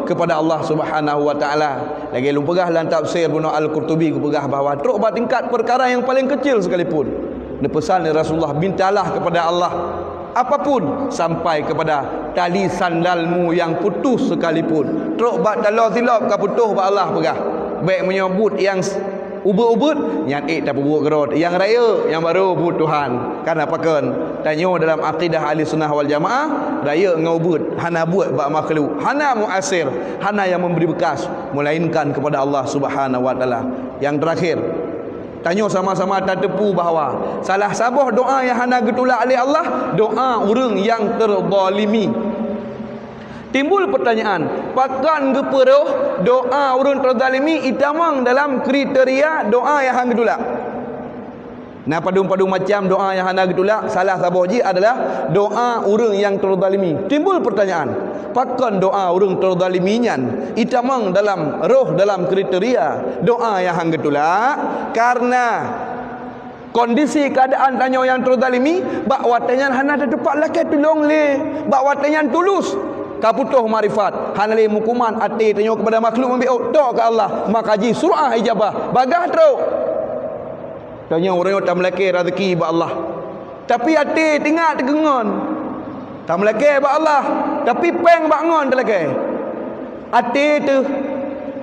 kepada Allah Subhanahu wa taala. Lagi lu pegah dalam tafsir Ibnu Al-Qurtubi ku pegah bahawa truk tingkat perkara yang paling kecil sekalipun. Dia pesan Rasulullah, mintalah kepada Allah apapun sampai kepada tali sandalmu yang putus sekalipun. Truk bak dalau silap ka putus ba Allah pegah. Baik menyebut yang ubud-ubud yang tak buat gerot, yang raya yang baru buat Tuhan. Kan apa kan tanya dalam akidah ahli sunnah wal jamaah, raya ngaubud hana buat bak makhluk, hana muasir, hana yang memberi bekas, melainkan kepada Allah Subhanahu wa taala. Yang terakhir tanya sama-sama terdepu bahawa salah sabah doa yang hana getulak oleh Allah, doa orang yang terzalimi. Timbul pertanyaan, pakan geperoh doa orang terzalimi itamang dalam kriteria doa yang hang getulak. Nah, padu-padu macam doa yang hana getulak, salah sabah je adalah doa orang yang terzalimi. Timbul pertanyaan, pakan doa orang terzaliminyan itamang dalam roh, dalam kriteria doa yang hang getulak, karena kondisi keadaan tanya yang terzalimi bak watanyan hana ada tempat lakai tolong le, bak watanyan tulus kaputuh marifat hana le hukuman ati tanya kepada makhluk membiuk tok ke Allah, maka ji surah ijabah bagah teruk. Tanya orang yang tak melaki rezeki ba Allah, tapi ati tinggal tegengon. Tak melaki ba Allah, tapi peng ba ngon terlaki. Ati tu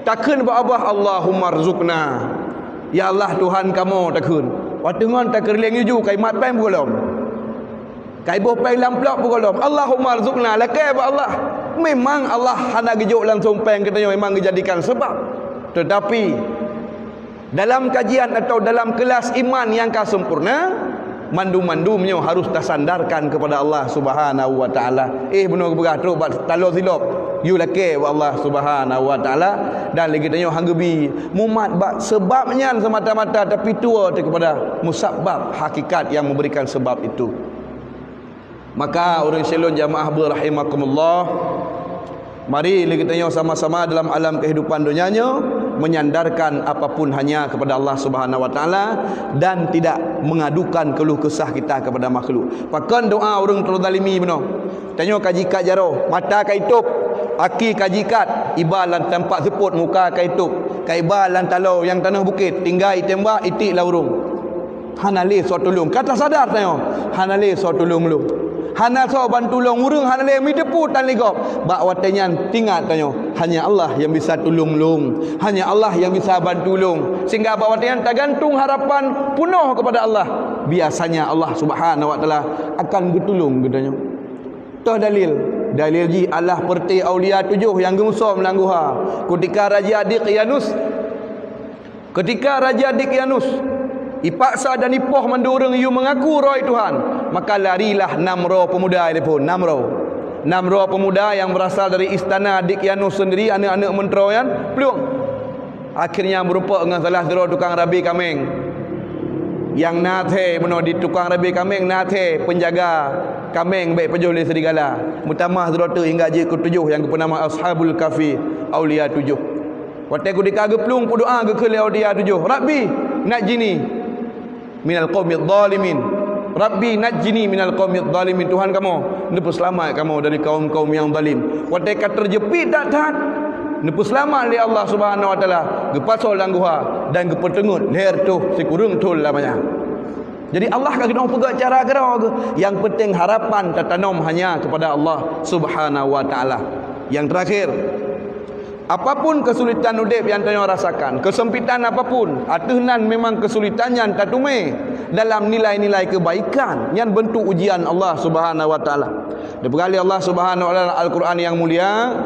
takun ba Allah, Allahumma rzuqna. Ya Allah Tuhan kamu takun. Waktu ngon tak kerling yuju kai mat peng bolom. Kai boh peng lamplok bolom. Allahumma rzuqna laki ba Allah. Memang Allah hana gejuk langsung peng katanya, memang dijadikan sebab. Tetapi dalam kajian atau dalam kelas iman yang sempurna, mandu-mandumnya harus tersandarkan kepada Allah Subhanahu wa taala. Benar berah teruk talor silap. You laki wa Allah Subhanahu wa taala, dan lagi tanya hanggebi mumat bak sebabnya semata-mata, tapi tua kepada musabbab hakikat yang memberikan sebab itu. Maka orang selon jamaah rahimakumullah, mari kita tanya sama-sama dalam alam kehidupan dunianya menyandarkan apapun hanya kepada Allah Subhanahu wa taala dan tidak mengadukan keluh kesah kita kepada makhluk. Pakan doa orang terzalimi benar. Tanya kajikat jaro, mata kaitup, aki kajikat, ibalan tempat seput muka kaitup, kaibalan talau yang tanah bukit, tinggai tembak itik laurung. Hanale so tolong. Kata sadar tanya, hanale so tolong lu. Hana so bantulong urang hanale mi depu tan ligop. Bak watenyan tingat tanya, hanya Allah yang bisa tolong lung. Hanya Allah yang bisa bantulong. Sehingga bak watenyan tergantung harapan penuh kepada Allah. Biasanya Allah Subhanahu wa taala akan getulung katanya. Toh dalil ji Allah perti aulia 7 yang gemso melangguha. Ketika Raja Diqyanus ipaksa dan ipoh mendurung you mengaku roh Tuhan, maka larilah 6 roh pemuda ini pun 6 roh pemuda yang berasal dari istana Diqyanus sendiri, anak-anak mentera yang peluang akhirnya berupa dengan salah satu tukang rabi kambing yang nathe meno di tukang rabi kambing, nathe penjaga kambing baik pejuh le serigala mutamah zuratu hingga je ke-7 yang bernama Ashabul Kahfi aulia 7. Waktu aku dikageplung doa ke aulia 7, Rabbi najini minal qaumidz zalimin, Rabbi najini minal qaumidz zalimin, Tuhan kamu nepu selamat kamu dari kaum-kaum yang zalim. Waktu terjepit tak tahan nepu selamat oleh Allah Subhanahu wa taala, gepasol langguha dan gepertengut leher tu sikurung tul lamanya. Jadi Allah kan kena pegang cara gerau ke. Yang penting harapan tertanam hanya kepada Allah Subhanahu wa taala. Yang terakhir, apapun kesulitan udip yang tanya rasakan, kesempitan apapun, atuhnan memang kesulitannya tak tume dalam nilai-nilai kebaikan yang bentuk ujian Allah Subhanahu wa taala. Dibekali Allah Subhanahu wa taala Al-Quran yang mulia,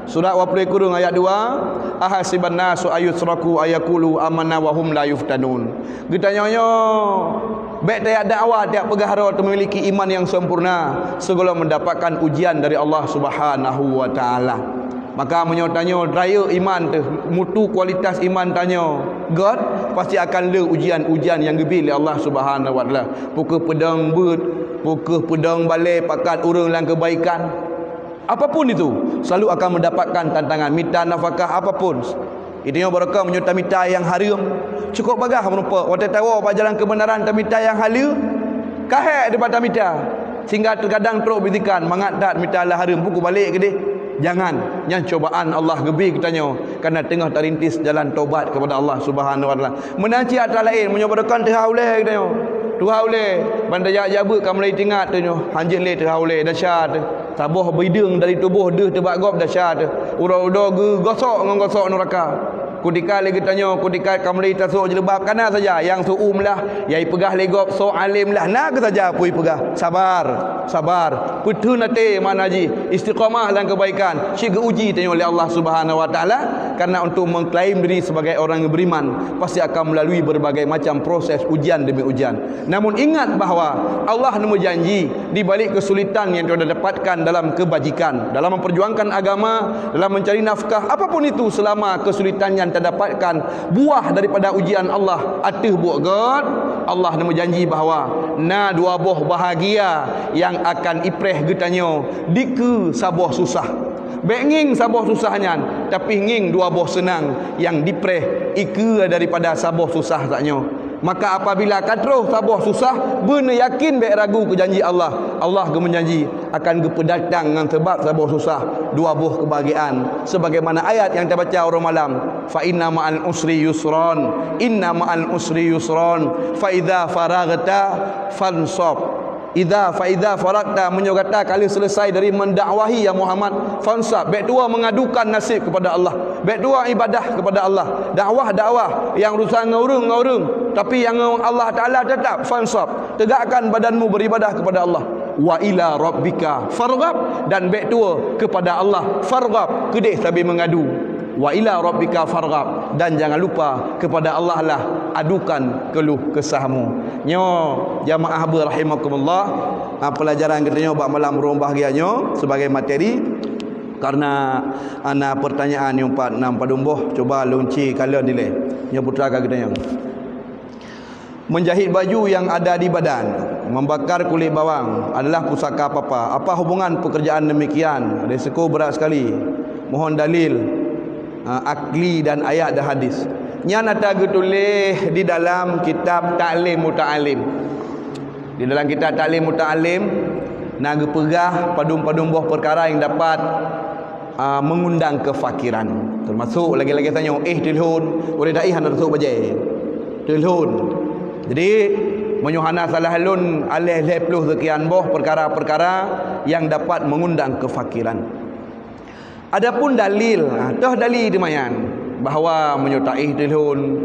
surah 20 ayat 2, ahasiban nasu ayusraku ayakulu amanna wa hum la yuftanun. Getanyo baik tiap dakwah tiap pegahara memiliki iman yang sempurna sebelum mendapatkan ujian dari Allah Subhanahu wa taala. Maka menyotanya raya iman tu, mutu kualitas iman tanya God pasti akan le ujian-ujian yang gebil oleh Allah Subhanahu wa taala. Pukul pedang but, pukul pedang balai pakat urang lang kebaikan. Apapun itu selalu akan mendapatkan tantangan, minta nafkah apapun. Itu yang barakah menyerta minta yang haram. Cukup bagah merupa waktu tahu apa jalan kebenaran minta yang halal. Kahek daripada minta. Sehingga terkadang teruk bisikan mangat tak minta lah haram pukul balik ke dia. Jangan, yang cobaan Allah gebi katanya kerana tengah terintis jalan taubat kepada Allah Subhanahu wa taala. Menanci atas lain menyobarakan terhauleh katanya. Terhauleh bandar jabu kamu mulai tingat tu hanjin le terhauleh dahsyat. Tabuh bidung dari tubuh dia tebak gop dahsyat. Ura-ura gosok dengan gosok neraka. Kudika lagi tanya, kudika kamli tasuk jelebab kana saja yang suum lah, yai pegah legop so alim lah, nak saja pui pegah. Sabar. Putu nate mana ji istiqamah dan kebaikan. Syega uji tanya oleh Allah Subhanahu wa taala karena untuk mengklaim diri sebagai orang yang beriman pasti akan melalui berbagai macam proses ujian demi ujian. Namun ingat bahawa Allah nemu janji di balik kesulitan yang kita dapatkan dalam kebajikan, dalam memperjuangkan agama, dalam mencari nafkah, apapun itu selama kesulitan yang terdapatkan buah daripada ujian Allah atih buat God, Allah nemu janji bahawa na 2 buah bahagia yang akan ipreh getanyo diku sabuh susah. Benging sabuh susahnya tapi nging 2 buah senang yang dipreh iku daripada sabuh susah taknyo. Maka apabila katruh sabuh susah, benar yakin baik ragu ke janji Allah. Allah ke menjanji akan kepedatang dengan sebab sabuh susah 2 buah kebahagiaan. Sebagaimana ayat yang kita baca orang malam, fa inna ma'al usri yusran, inna ma'al usri yusran, fa idza faraghta fansab. Idza faragta menyogata kali selesai dari mendakwahi ya Muhammad fansab, baik dua mengadukan nasib kepada Allah, baik dua ibadah kepada Allah, dakwah yang urusan ngaurung tapi yang Allah Taala tetap fansab, tegakkan badanmu beribadah kepada Allah. Wa ila rabbika farghab, dan baik dua kepada Allah farghab, kedih tapi mengadu. Wa ila rabbika farghab, dan jangan lupa kepada Allah lah adukan keluh kesahmu. Nyo jamaah rahimakumullah, pelajaran kita nyo bab malam ruang bahagianyo sebagai materi karena ana pertanyaan yang 4 6 padumbuh coba lunci kalian nilai. Nyo putrakan kita nyo. Menjahit baju yang ada di badan, membakar kulit bawang adalah pusaka apa-apa. Apa hubungan pekerjaan demikian? Risiko berat sekali. Mohon dalil akli dan ayat dan hadis. Nya nata getulis di dalam kitab Ta'lim Muta'alim. Di dalam kitab Ta'lim Muta'alim Nak gepegah padum-padum buah perkara yang dapat mengundang kefakiran. Termasuk lagi-lagi tanya, telefon boleh tak hana tusuk bajai. Telefon. Jadi menyuhana salah halun alih 20 sekian buah perkara-perkara yang dapat mengundang kefakiran. Adapun dalil, dah dalil di mayan bahawa menyertai telefon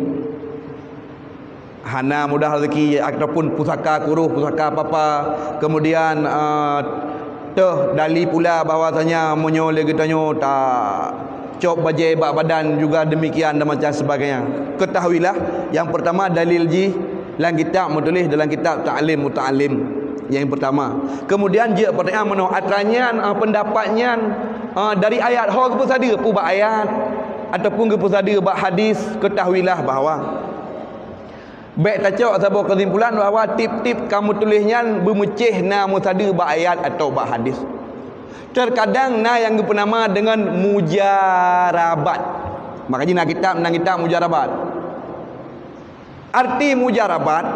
hana mudah rezeki ataupun pusaka kuruh, pusaka apa-apa. Kemudian dalil pula bahawasanya menyoleh getanyo tak cop bajai bak badan juga demikian dan macam sebagainya. Ketahuilah yang pertama dalil ji dalam kitab menulis dalam kitab Ta'lim Muta'allim yang pertama. Kemudian je pertanyaan meno atranyan pendapatnya dari ayat ho ke pesada pu bak ayat ataupun ke pesada bak hadis. Ketahuilah bahawa baik tacok sebuah kesimpulan bahawa tip-tip kamu tulisnya bermucih na musada bak ayat atau bak hadis. Terkadang na yang bernama dengan mujarabat. Makanya nak kitab mujarabat. Arti mujarabat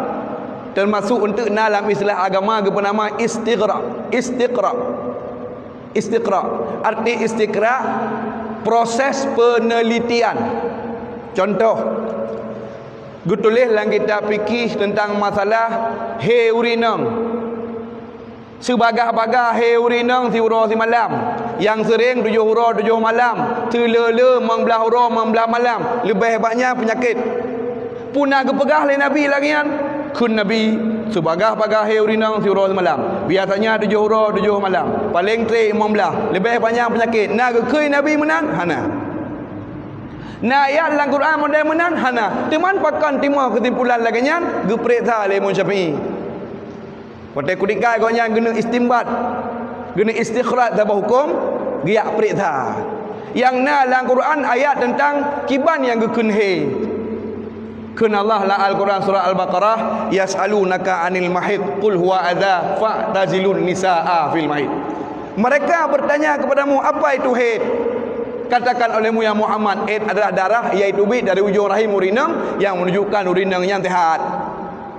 termasuk untuk dalam istilah agama bernama istiqra. Arti istiqra proses penelitian. Contoh, tulis dalam kitab fikih tentang masalah urinang. Sebagah-bagah urinang si hurau si malam. Yang sering 7 hurau 7 malam. Telele membelah hurau membelah malam. Lebih banyak penyakit. Punah kepegah oleh Nabi lagi kan. Kun Nabi sebagah-bagah urinang si hurau si malam. Biasanya 7 hurau 7 malam. Paling trik membelah. Lebih banyak penyakit. Nak ke Nabi menang? Hana. Nak ayat dalam Quran model menang? Hana. Teman pakan timah kesimpulan lagi kan. Geperiksa oleh Imam Syafi'i. Pada kudikai kau yang guna istimbat, guna istikhraj sebuah hukum, giak periksa. Yang na dalam Quran ayat tentang kiban yang gekunhe. Kun Allah la Al-Quran surah Al-Baqarah, yas'alunaka 'anil mahid qul huwa adza fa'tazilun nisaa fil mahid. Mereka bertanya kepadamu apa itu haid? Katakan olehmu ya Muhammad, haid adalah darah iaitu bit dari ujung rahim urinang yang menunjukkan urinang yang sehat.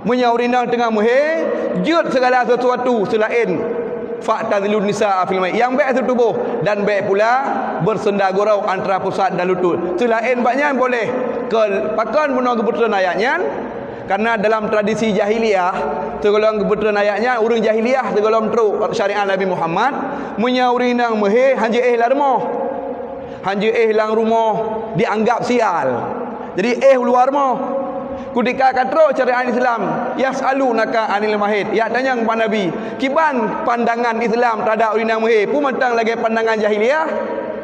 Urinang tengah muhe jut segala sesuatu selain fa'tazilun nisaa fil mahid, yang baik tubuh dan baik pula bersendagurau antara pusat dan lutut. Selain banyak boleh ke pakan guna kebetulan ayatnya. Karena dalam tradisi jahiliyah segolong kebetulan ayatnya urang jahiliyah segolong teruk syariat Nabi Muhammad urinang muhe hanja larmoh. Hanja lang rumah dianggap sial. Jadi luar moh. Kudika katro syariat Islam yas'alunaka 'anil mahid. Ya tanya kepada Nabi, kiban pandangan Islam terhadap urinang mahid? Pun mentang lagi pandangan jahiliyah.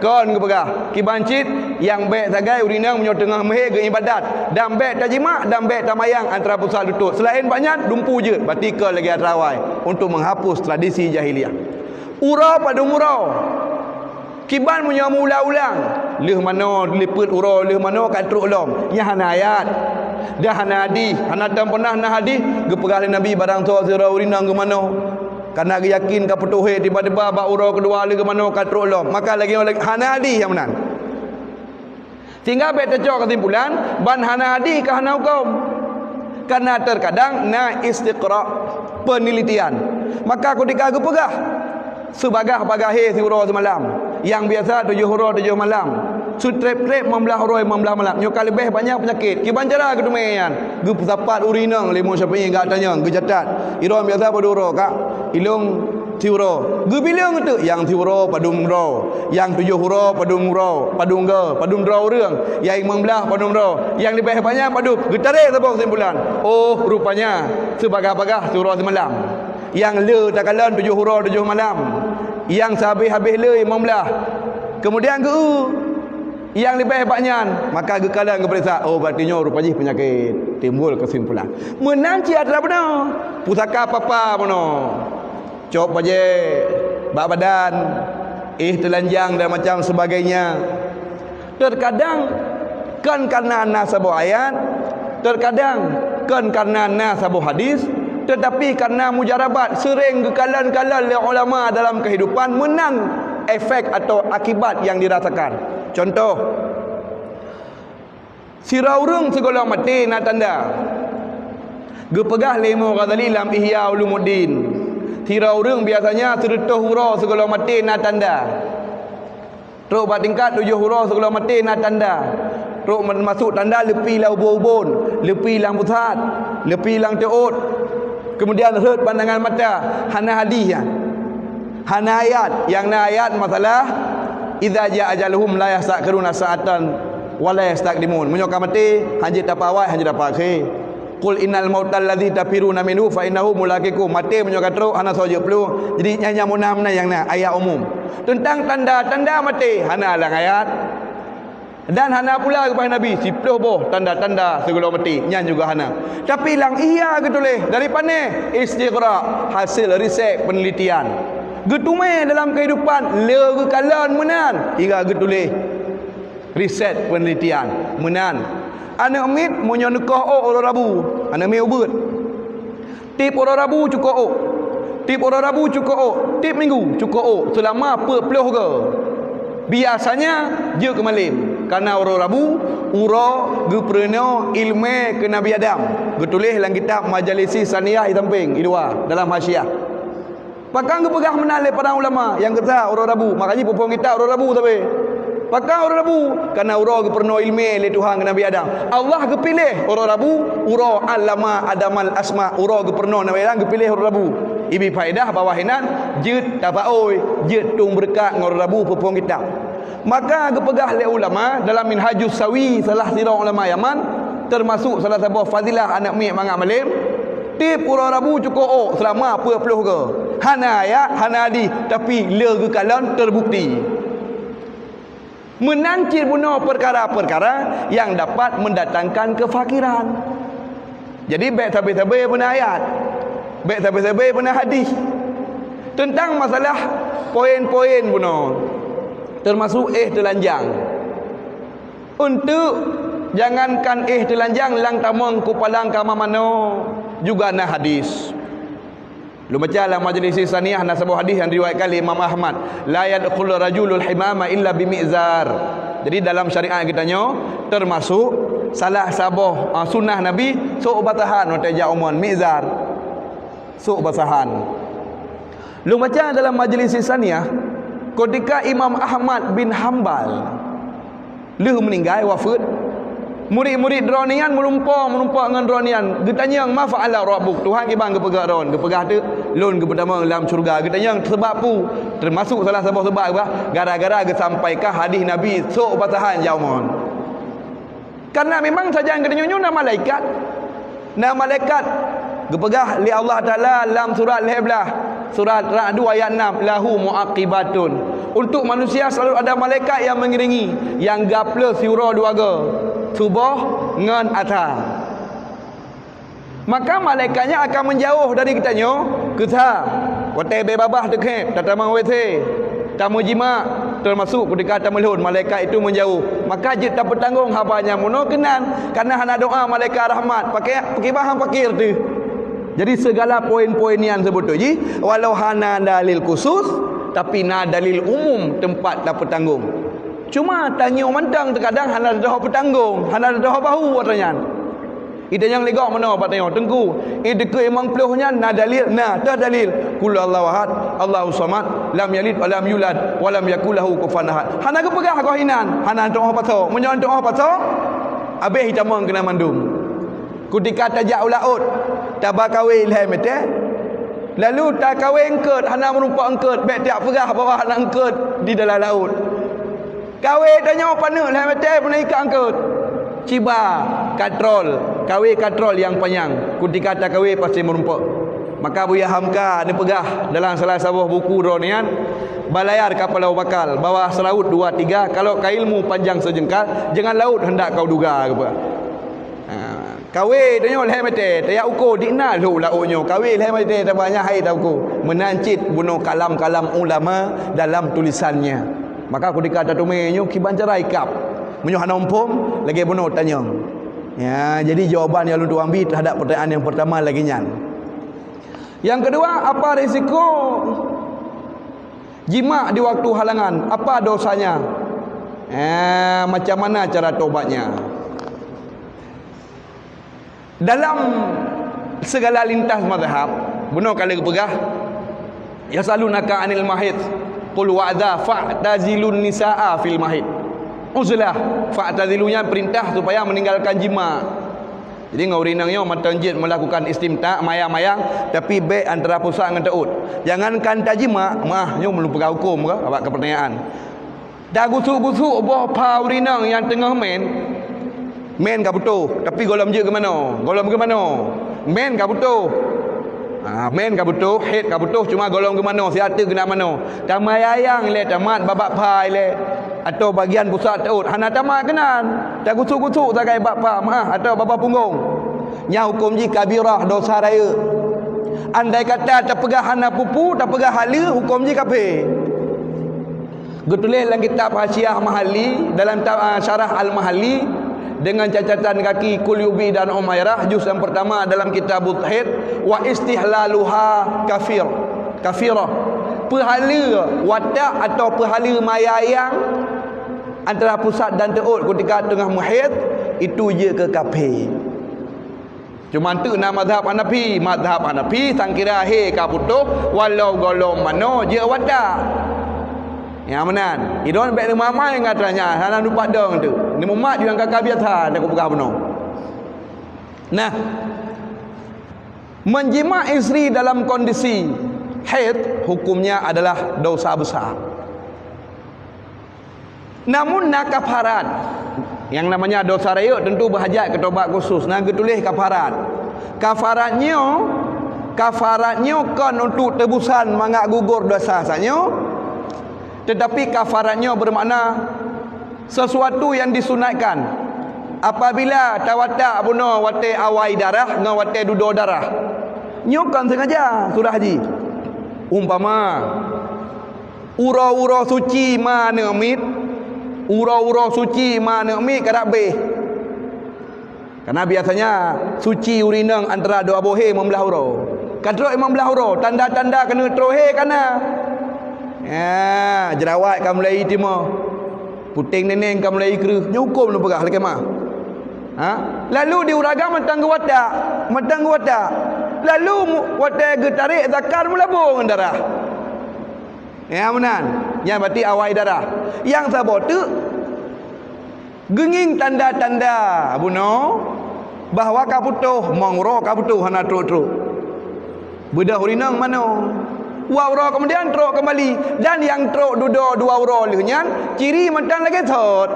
Kon kepegah kiban cit yang baik sagai urinang menyo tengah mahid ke ibadat. Dan baik tajimak dan baik tamayang antara pusat lutut. Selain banyak dumpu je. Berarti ke lagi atrawai untuk menghapus tradisi jahiliyah. Urau pada murau. Kiban menyo ulang-ulang. Leh mana liput urau, leh mana katruk long. Nya hana ayat. Dah hana hadis, hana tak pernah na hadis gepegah Nabi barang tu zira urinang ke mana. Karena dia yakin ka petuhe tiba-tiba ba urau kedua le ke mana katruk long. Maka lagi hana hadis yang menang. Sehingga baik tecok kesimpulan ban hana hadis ke hana hukum. Karena terkadang na istiqra penelitian. Maka ketika gepegah sebagah-bagah si urau semalam yang biasa 7 hurau 7 malam. Sutrep-trep membelah hurau membelah malam. Nyoka lebih banyak penyakit. Kiban cara kedumayan. Gu sapat urinang limau Syafi'i enggak tanya, gu catat. Irom biasa pada hurau kak. Ilung tiuro. Gu bilang tu yang tiuro padung hurau, yang 7 hurau padung hurau, padung ge, padung hurau reung, yang membelah padung hurau, yang lebih banyak padung. Gu tarik sebuah kesimpulan. Oh, rupanya sebagah-bagah hurau semalam. Yang le takalan 7 hurau 7 malam. Yang sehabis-habis le membelah. Kemudian yang lebih banyak, maka gekalan keperiksa. Oh, berartinya rupanya penyakit. Timbul kesimpulan. Menanci adalah benar. Pusaka apa-apa benar. Cop baje, bak badan, telanjang dan macam sebagainya. Terkadang kan karena nasabah ayat, terkadang kan karena nasabah hadis, tetapi karena mujarabat sering gekalan-kalan oleh ulama dalam kehidupan menang efek atau akibat yang dirasakan. Contoh, siraurung segala mati na tanda. Gepegah lemo Ghazali dalam Ihya Ulumuddin. tirau reng biasanya seretuh hurau segala mati na tanda. Teruk bat tingkat 7 hurau segala mati na tanda. Teruk masuk tanda lepi lah ubun-ubun, lepi lang pusat, lepi lang teut. Kemudian herd pandangan mata, hana hadis ya. Hana ayat, yang na ayat masalah idza jaa ajaluhum la yastaqiruna sa'atan wa la yastaqdimun. Menyoka mati, hanya dapat awal, hanya dapat akhir. Qul innal mautal ladzi tafiruna minhu fa innahu mulaqikum. Mati menyoka teruk hana saja perlu. Jadi nyanya munam yang na ayat umum. Tentang tanda-tanda mati, hana lang ayat. Dan hana pula kepada Nabi 10 boh tanda-tanda segala mati, nyan juga hana. Tapi lang iya getuleh dari pane istiqra, hasil riset penelitian. Getume dalam kehidupan le kalan menan hingga getuleh riset penelitian menan. Anak mit munyo nekah orang Rabu, anak mi ubut. Tip orang Rabu cukup. Tip orang Rabu cukup. Tip minggu cukup selama 40 ke. Biasanya je ke malam. Karena orang Rabu ura gepreno ilmu ke Nabi Adam. Getulis dalam kitab Majalisi Saniyah Itamping Ilwa dalam hasiah. Pakang kepegah menalih para ulama yang kata orang Rabu. Makanya pupung kita orang Rabu tapi. Pakang orang Rabu karena ura gepreno ilmu le Tuhan ke Nabi Adam. Allah kepilih orang Rabu ura alama adamal asma ura gepreno Nabi Adam kepilih orang Rabu. Ibi faedah bawahinan jid tabaoi jid tung berkat ngor Rabu pupung kitab. Maka kepegah le ulama dalam Minhajus Sawi salah sirah ulama Yaman termasuk salah satu fadilah anak mi mangak malim tip ura Rabu cukup selama 40 ke. Hana ayat hana hadis tapi le kekalan terbukti. Menancir bunuh perkara-perkara yang dapat mendatangkan kefakiran. Jadi baik tabi-tabi pun ayat. Baik tabi-tabi pun hadis. Tentang masalah poin-poin bunuh. Termasuk telanjang. Untuk jangankan telanjang lang tamang kupalang kama mano juga na hadis. Lu baca dalam Majlis Saniyah na sebuah hadis yang diriwayatkan oleh Imam Ahmad, la yadkhul rajulul himama illa bimizar. Jadi dalam syariat kita termasuk salah sabuh sunnah Nabi sok batahan wataja umon mizar. Sok basahan. Lu baca dalam Majlis Saniyah ketika Imam Ahmad bin Hanbal leh meninggal wafat, murid-murid dronian melumpa dengan dronian. Getanya ma fa'ala rabbuk, Tuhan ibang gepegah ron, gepegah tu lun ke pertama dalam syurga. Getanya sebab pu termasuk salah satu sebab apa? Gara-gara sampaikah hadis Nabi sok batahan jaumon. Karena memang saja yang getanya na malaikat. Na malaikat gepegah li Allah Taala dalam surat Al-Heblah, surat Ra'd 2 ayat 6, lahu muaqibatun. Untuk manusia selalu ada malaikat yang mengiringi, yang gaple siura dua ga. Subuh ngan atar. Maka malaikatnya akan menjauh dari kitanya. Kita wate bebabah dekep tatamang wete tamu jima termasuk ketika tamelun malaikat itu menjauh. Maka jid tak bertanggung habanya muno kenan karena hana doa malaikat rahmat pakai bahan pakir tu. Jadi segala poin-poin yang sebut tu walau hana dalil khusus tapi na dalil umum tempat tak bertanggung. Cuma tanya mantang terkadang hana dah petanggung, hana dah bahu katanya. Ida yang legak mana pak tanya tengku. Ida ke emang peluhnya na dalil, na dah dalil. Qul Allahu ahad, Allahu samad, lam yalid wa lam yulad wa lam yakul lahu kufuwan ahad. Hana ke pegah kau hinan, hana doa paso, menyon doa paso. Habis hitamang kena mandum. Ketika tajak ulaut, tabakawil hai mete. Lalu tak kahwin engket, hana merupa engket, baik tiap pegah bawah hana engket di dalam laut. Kawin tanya pana lah mate pernah ikat angkut. Ciba katrol, kawin katrol yang panjang. Ketika tak kawin pasti merumpak. Maka Buya Hamka ni pegah dalam salah sebuah buku dronian balayar kapal Abu Bakal bawah selaut 2-3 kalau kailmu panjang sejengkal jangan laut hendak kau duga ke apa. Kawin tanya lah mate, tayak ukur dikna lu lautnya. Kawin lah mate tak banyak hai tak ukur. Menancit bunuh kalam-kalam ulama dalam tulisannya. Maka aku dikata tumenyo kibancara ikap. Menyo hana umpum lagi bunuh tanya. Ya, jadi jawapan yang lu ambil terhadap pertanyaan yang pertama lagi nyan. Yang kedua, apa risiko jima di waktu halangan? Apa dosanya? Macam mana cara tobatnya? Dalam segala lintas mazhab, bunuh kali kepegah Yasalunaka 'anil mahid qul wa'dha fa'tazilun nisaa fil mahid. Uzlah fa'tazilunya perintah supaya meninggalkan jima. Jadi ngau rinangnya mata jid melakukan istimta mayang-mayang tapi baik antara pusat dengan taut. Jangankan tajima mah nyo belum pegang hukum ke awak ke pertanyaan. Dah gusuk-gusuk boh pa urinang yang tengah men ka betul tapi golom je ke mana? Golom ke mana? Men ka betul. Men ka betul, head ka betul cuma golong ke mana? Siata kena mana? Tamai ayang le tamat babak pai le atau bagian pusat taut hana tamat kenan. Dah gusuk-gusuk sakai bab pa atau baba punggung. Nya hukum ji kabirah dosa raya. Andai kata terpegah hana pupu, terpegah hala hukum ji kafir. Getulis dalam kitab Hasyiah Mahali dalam syarah Al-Mahali dengan cacatan kaki Qulyubi dan Umairah juz yang pertama dalam kitab Haid wa istihlaluha kafirah. Pahala watak atau pahala mayayang antara pusat dan taut ketika tengah muhid itu je ke kafir. Cuma tu nama mazhab Hanafi. Mazhab Hanafi sangkira he ka putuh walau golong mano je watak. Ya menan. Idon baik mamai ngatanya hanan lupa dong tu. Ni mumat yang kakak biasa nak pegah benar. Nah, menjima isteri dalam kondisi haid hukumnya adalah dosa besar. Namun nak kafarat yang namanya dosa raya tentu berhajat ke taubat khusus. Nah, getulis kafarat. Kafaratnya kan untuk tebusan mangak gugur dosa sahaja. Tetapi kafaratnya bermakna sesuatu yang disunatkan. Apabila tawatak bunuh wate awai darah dengan wate duduk darah. Nyokan sengaja surah haji. Umpama ura-ura suci mana mit, ura-ura suci mana mit kada beh. Karena biasanya suci urinang antara dua bohe membelah ura. Kadro imam belah ura, tanda-tanda kena trohe kana. Ya, jerawat kan mulai timah. Puting neneng kan mulai kerah. Nyukum lu pegah lagi mah. Lalu diuragam matang watak. Lalu watak getarik zakar melabung darah. Ya benar. Yang berarti awai darah. Yang sabar tu genging tanda-tanda buno bahawa kaputuh mangro kaputuh hana truk-truk. Bedah urinang mana? Dua ura kemudian truk kembali. Dan yang truk duduk dua ura lehnya ciri matang lagi thot.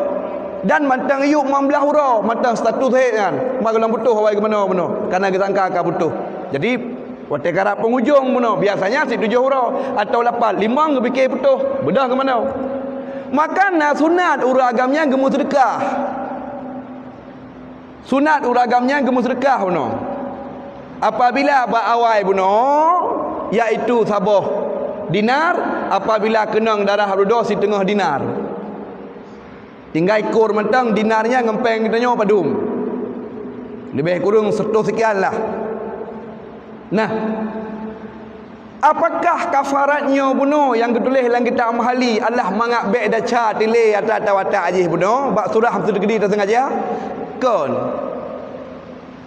Dan matang yuk membelah ura, matang status head kan. Mak dalam putuh awai ke mana benar. Karena kita sangka ka putuh. Jadi watak karap penghujung benar. Biasanya si 7 ura atau 8, 5 ke fikir putuh. Bedah ke mana? Maka sunat uragamnya gemu sedekah. Sunat uragamnya gemu sedekah benar. Apabila awai benar iaitu sabuh dinar, apabila kenang darah rudah si tengah dinar. Tinggal ikur mentang dinarnya ngempeng kitanya padum. Lebih kurang 100 sekian lah. Nah, apakah kafaratnya bunuh yang ketulis dalam kitab Mahali adalah mangak bek daca tile atas tawatak ajih bunuh bak surah hamsul gedi tak sengaja kon.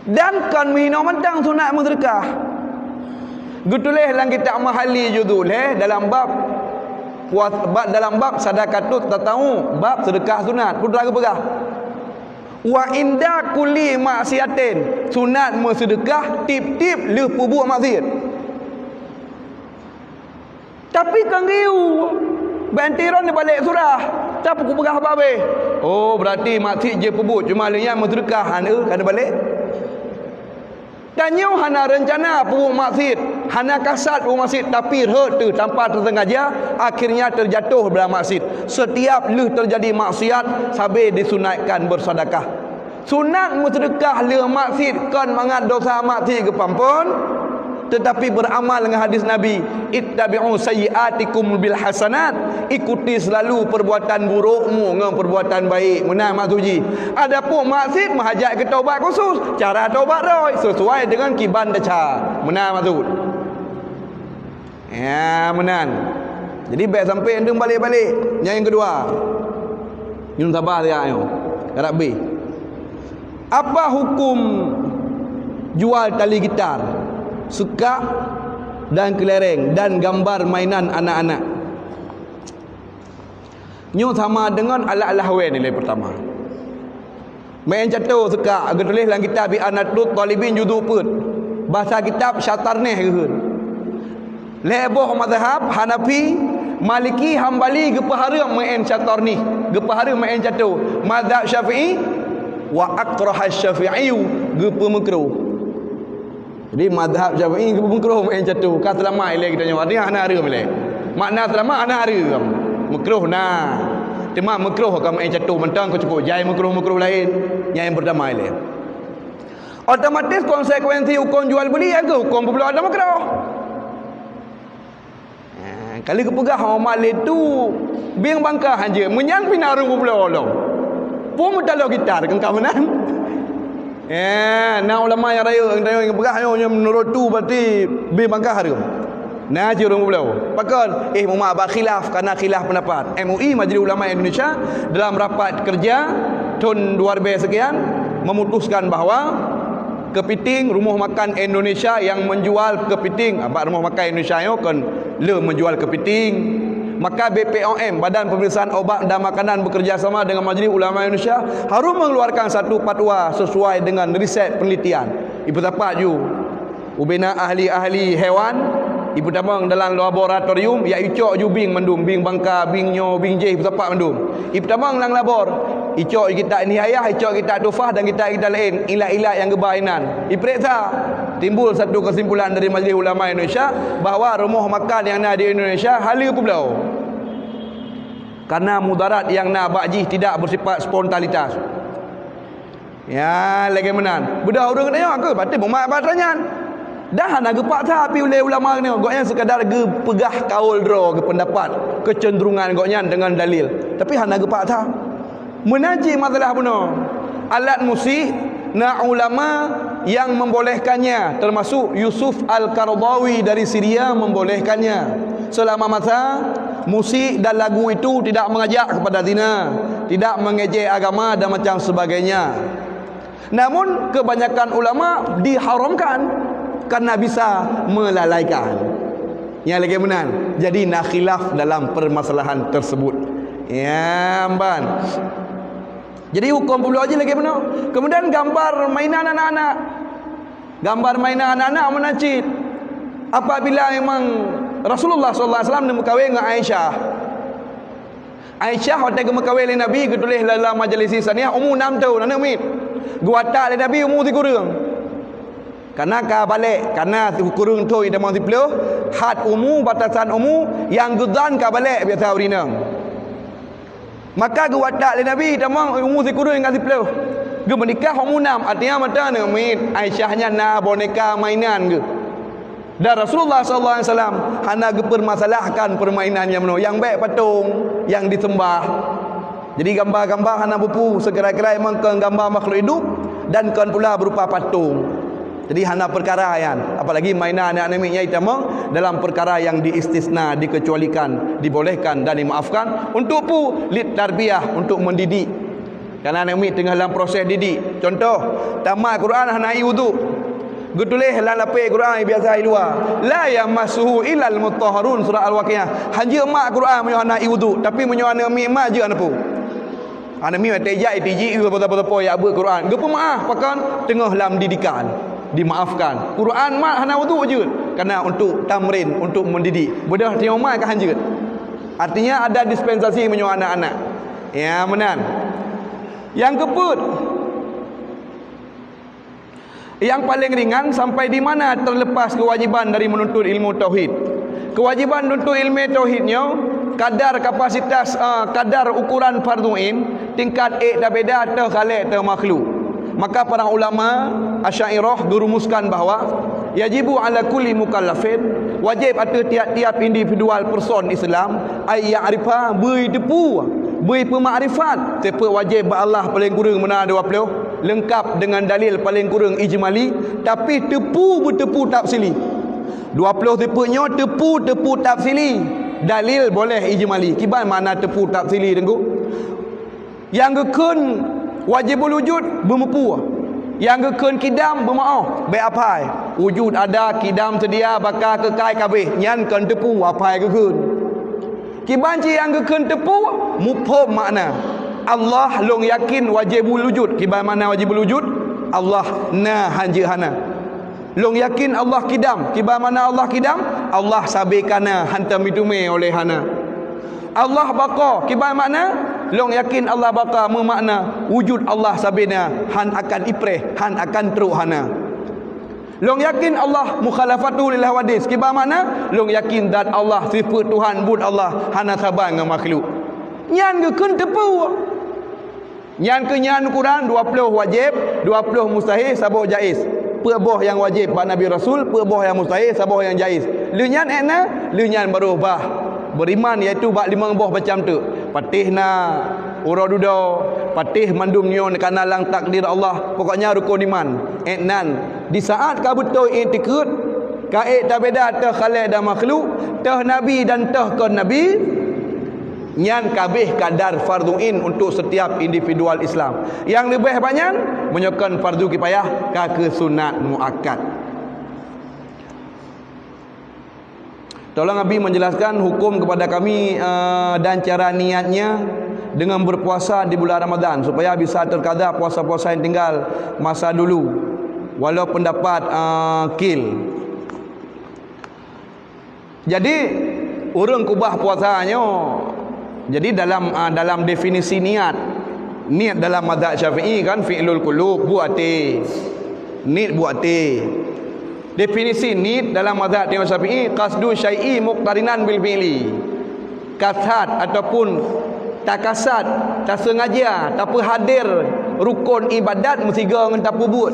Dan kon mino mentang sunat sedekah. Getulis dalam kitab Mahali judul dalam bab sadaqatut tatau bab sedekah sunat putra pegah. Wa inda kulli maksiatin sunat sedekah tip-tip le pubuh maksiat. Tapi kan riu bantiran dia balik surah. Tak aku pegah babe. Oh berarti maksiat je pubuh cuma lenya sedekah kana balik. Tanya hana rencana pubuh maksiat, hana kasat pubuh maksiat tapi tu tanpa tersengaja akhirnya terjatuh dalam maksiat. Setiap terjadi maksiat sabe disunatkan bersedekah. Sunat bersedekah le maksiat kan mangat dosa maksiat ke pampun tetapi beramal dengan hadis Nabi, ittabi'u sayyi'atikum bil hasanat, ikuti selalu perbuatan burukmu dengan perbuatan baik. Menang maksuji. Adapun maksiat menghajat ke taubat khusus, cara taubat roy sesuai dengan kiban daca. Menang maksud. Ya, menang. Jadi baik sampai endung balik-balik. Yang kedua. Nyun sabar ya ayo. Harap B. Apa hukum jual tali gitar? Suka dan kelereng dan gambar mainan anak-anak. Nyo sama dengan alat-alat hawan nilai pertama. Main catur suka tulis dalam kitab Anadut Talibin juzuk put. Bahasa kitab Syatarneh ke. Leboh mazhab Hanafi, Maliki, Hambali gepahara main catur ni. Gepahara main catur. Mazhab Syafi'i wa aqrah Syafi'i gepa makruh. Jadi mazhab Syafi'i gepa makruh main catur. Ka selamat ile kita nyawa. Dia ana ada mele. Makna selamat ana ada. Makruh nah. Cuma makruh kau main catur mentang kau cukup jai makruh-makruh lain yang pertama ile. Otomatis konsekuensi hukum jual beli ke hukum pula ada makruh. Kali kepegah amal itu bing bangkah hanja menyan pinarung pula Allah. Pun metalo kita dengan kawanan. Nah ulama yang raya yang kepegah yang menurut tu berarti bing bangkah tu. Nah jurung pula. Pakon Muhammad abah khilaf karena khilaf pendapat. MUI Majlis Ulama Indonesia dalam rapat kerja tahun 2000 sekian memutuskan bahawa kepiting rumah makan Indonesia yang menjual kepiting, abang rumah makan Indonesia yo kan le menjual kepiting, maka BPOM Badan Pemeriksaan Obat dan Makanan bekerjasama dengan Majlis Ulama Indonesia harus mengeluarkan satu fatwa sesuai dengan riset penelitian. Ibu dapat ju ubina ahli-ahli hewan, ibu damang dalam laboratorium ya icok ju bing mendum, bing bangka, bing nyo, bing jeh ibu dapat mendum. Ibu damang dalam labor icok kita ini ayah, icok kita tufah dan kita lain ilat-ilat yang gebainan. Diperiksa, timbul satu kesimpulan dari Majlis Ulama Indonesia bahawa rumah makan yang ada di Indonesia hala pula. Karena mudarat yang nak bakji tidak bersifat spontanitas. Ya, lagi menan. Budak orang kena ke batin mumat batranyan. Dah nak gepak tapi oleh ulama ni goknya sekadar ge pegah kaul draw ke pendapat, kecenderungan goknya dengan dalil. Tapi hana gepak tak. Menaji masalah benar. Alat musik na ulama yang membolehkannya termasuk Yusuf Al-Qaradawi dari Syria membolehkannya selama masa musik dan lagu itu tidak mengajak kepada zina, tidak mengejek agama dan macam sebagainya. Namun kebanyakan ulama diharamkan karena bisa melalaikan. Yang lagi benar. Jadi nak khilaf dalam permasalahan tersebut. Ya, ban. Jadi hukum pula aja lagi benar. Kemudian gambar mainan anak-anak. Gambar mainan anak-anak menacit. Apabila memang Rasulullah SAW nak berkahwin dengan Aisyah. Aisyah waktu berkahwin dengan Nabi, ketulis dalam majlis saniah umur 6 tahun anak mit. Gua tak Nabi umur 3 kurang. Karena ka balik, karena kurang tu ida mau dipelih, had umur batasan umur yang gedan ka balik biasa urina. Maka ge watak le Nabi tamang umur kurang dengan dipelih. Ge menikah umur 6, artinya mata ne mit Aisyahnya na boneka mainan ge. Dan Rasulullah SAW hana ge permasalahkan permainannya meno yang baik patung yang disembah. Jadi gambar-gambar hana bupu segera-gera memang gambar makhluk hidup dan kan pula berupa patung. Jadi hana perkara yang apalagi mainan anak-anak ni tamang dalam perkara yang diistisna, dikecualikan, dibolehkan dan dimaafkan untuk pu lit tarbiyah, untuk mendidik. Kerana anak ni tengah dalam proses didik. Contoh, tamat Quran hana wudu. Getulis dalam lapis Quran biasa ai luar. La yamassuhu illal mutahharun surah Al-Waqiah. Hanya mak Quran menyo hana wudu, tapi menyo anak mi mak je anak pu. Anak mi tejai tiji apa-apa ya buat Quran. Gepa maaf pakan tengah dalam didikan. Dimaafkan. Quran mak hana wudu je. Kerana untuk tamrin, untuk mendidik. Budak tengok mak ke hanjut. Artinya ada dispensasi menyo anak-anak. Ya, benar. Yang keput. Yang paling ringan sampai di mana terlepas kewajiban dari menuntut ilmu tauhid. Kewajiban menuntut ilmu tauhidnya kadar kapasitas kadar ukuran fardu'in tingkat dak beda atau khaliq atau makhluk. Maka para ulama Asy'ariyah merumuskan bahawa yajibu ala kulli mukallafin, wajib atas tiap-tiap individual person Islam ay ya'rifa bui depu, bui pemakrifat siapa wajib Allah paling kurang mana 20 lengkap dengan dalil paling kurang ijmali tapi tepu bertepu tafsili. 20 tipenya tepu tafsili. Dalil boleh ijmali. Kiban mana tepu tafsili tengku? Yang gekun wajibul wujud bermepu. Yang gekun kidam bermaaf, baik apai. wujud ada, kidam sedia, bakal kekal kabeh. Nyan kan tepu apa ke kun. Ki banci yang ke kun tepu mufhum makna. Allah long yakin wajibul wujud. Ki mana wajibul wujud? Allah na hanja hana. Long yakin Allah kidam. Ki mana Allah kidam? Allah sabekana hantam itume oleh hana. Allah baqa. Ki makna? Long yakin Allah baqa bermakna wujud Allah sabena han akan ipreh, han akan teruk hana. Long yakin Allah mukhalafatu lil hawadis. Ki makna? Long yakin zat Allah sifat Tuhan bud Allah hana sabar dengan makhluk. Nyan ke kun tepu. Nyan ke nyan Quran 20 wajib, 20 mustahil, 10 jaiz. Perboh yang wajib bak Nabi Rasul, perboh yang mustahil, 10 yang jaiz. Lu nyan ekna, lu nyan berubah. Beriman iaitu bak 5 boh macam tu. Patihna ura duda, patih mandum nyon kana lang takdir Allah. Pokoknya rukun iman. Eknan di saat ka betul i'tikad kaid tak beda tah khalaq dan makhluk, tah nabi dan tah kon nabi, nyan kabeh kadar farduin untuk setiap individual Islam. Yang lebih banyak menyokong fardu kifayah ke sunat muakkad. Tolong Abi menjelaskan hukum kepada kami dan cara niatnya dengan berpuasa di bulan Ramadan supaya bisa terkadar puasa-puasa yang tinggal masa dulu walau pendapat kil. Jadi urang kubah puasanya. Jadi dalam definisi niat dalam mazhab Syafi'i kan fi'lul qulub buati. Niat buati. Definisi niat dalam mazhab Imam Syafi'i qasdu syai'i muqtarinan bil fi'li. Kasat ataupun tak kasat, tak sengaja, tak hadir rukun ibadat mesti dengan tak buat.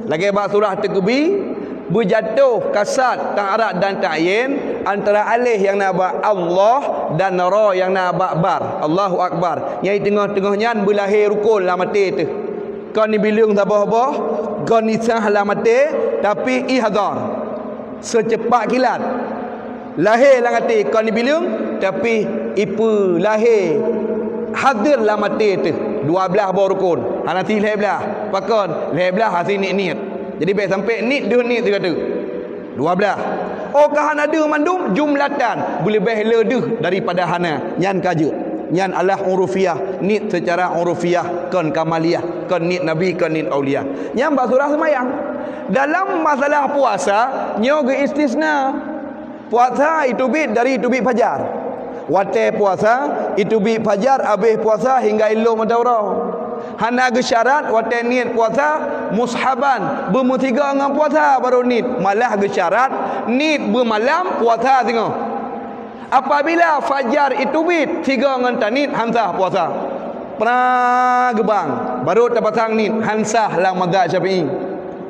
Lagi bahasa surah Takbir berjatuh kasat ta'arat dan ta'yin antara alih yang nak buat Allah dan ra yang nak buat bar. Allahu akbar. Yang tengah-tengahnya berlahir rukun lah mati tu. Kau ni bilang sabah-sabah, kau ni sah lah mati, tapi ihadar. Secepat kilat. Lahir lah mati, kau ni bilang, tapi ipu lahir. Hadir lah mati tu. 12 buah rukun. Nanti lahir belah. Pakon, lahir belah hasil niat. Jadi baik sampai niat dia niat tu kata. 12. Oh kahan ada mandum jumlatan. Boleh lebih ledeh daripada hana. Nyan kaja. Nyan Allah urufiyah, nit secara urufiyah, kon kamaliyah, kon nit nabi, kon nit aulia. Nyan basurah semayang. Dalam masalah puasa, nyo ge istisna. Puasa itu bit dari itu bit fajar. Wate puasa itu bit fajar habis puasa hingga ilu madawrah. Hana ge syarat wate niat puasa mushaban, bermutiga dengan puasa baru nit. Malah ge syarat nit bermalam puasa tengok. Apabila fajar itu bit 3 dengan tanit hansah puasa. Pernah gebang baru terpasang nit hansah lang mazhab Syafi'i.